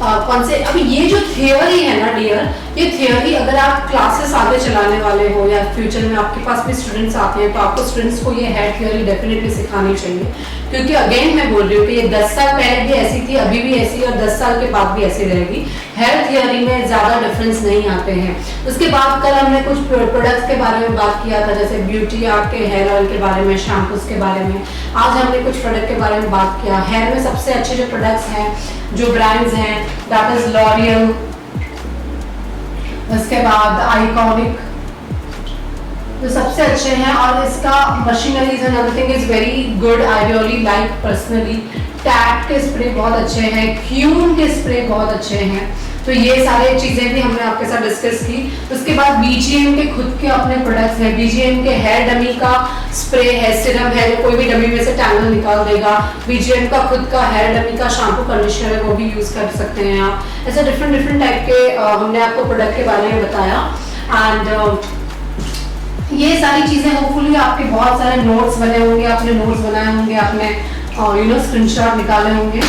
कौन से। अभी ये जो थियोरी है ना डियर, ये थियोरी अगर आप क्लासेस आगे चलाने वाले हो या फ्यूचर में आपके पास भी स्टूडेंट्स आते हैं तो आपको स्टूडेंट्स को ये हेयर थियोरी डेफिनेटली सिखानी चाहिए। क्योंकि अगेन मैं बोल रही हूँ कि ये 10 साल पहले भी ऐसी थी, अभी भी ऐसी, और 10 साल के बाद भी ऐसी रहेगी। हेयर थियोरी में ज़्यादा डिफरेंस नहीं आते हैं। उसके बाद कल हमने कुछ प्रोडक्ट्स के बारे में बात किया था, जैसे ब्यूटी आर्ट के हेयर ऑयल के बारे में, शैम्पूज के बारे में। आज हमने कुछ प्रोडक्ट के बारे में बात किया। हेयर में सबसे अच्छे जो प्रोडक्ट्स हैं, जो ब्रांड्स हैं, दैट इज लॉरियल, उसके बाद आइकॉनिक, तो सबसे अच्छे हैं। और इसका machineries and everything is very good. I really like personally. Tap के स्प्रे बहुत अच्छे हैं, क्यून के स्प्रे बहुत अच्छे हैं। तो ये सारे चीजें भी हमने आपके साथ डिस्कस की। उसके बाद बीजीएम के खुद के अपने प्रोडक्ट्स हैं। बीजीएम के हेयर डमी का स्प्रे है, सिरम है, जो कोई भी डमी में से टैंगल निकाल देगा। बीजीएम का खुद का हेयर डमी का शैम्पू कंडीशनर है, वो भी यूज कर सकते हैं आप। ऐसे डिफरेंट टाइप के हमने आपको प्रोडक्ट के बारे में बताया। एंड ये सारी चीजें होपफुली आपके बहुत सारे नोट्स बने होंगे, आपने नोट्स बनाए होंगे, आपने स्क्रीनशॉट निकाले होंगे।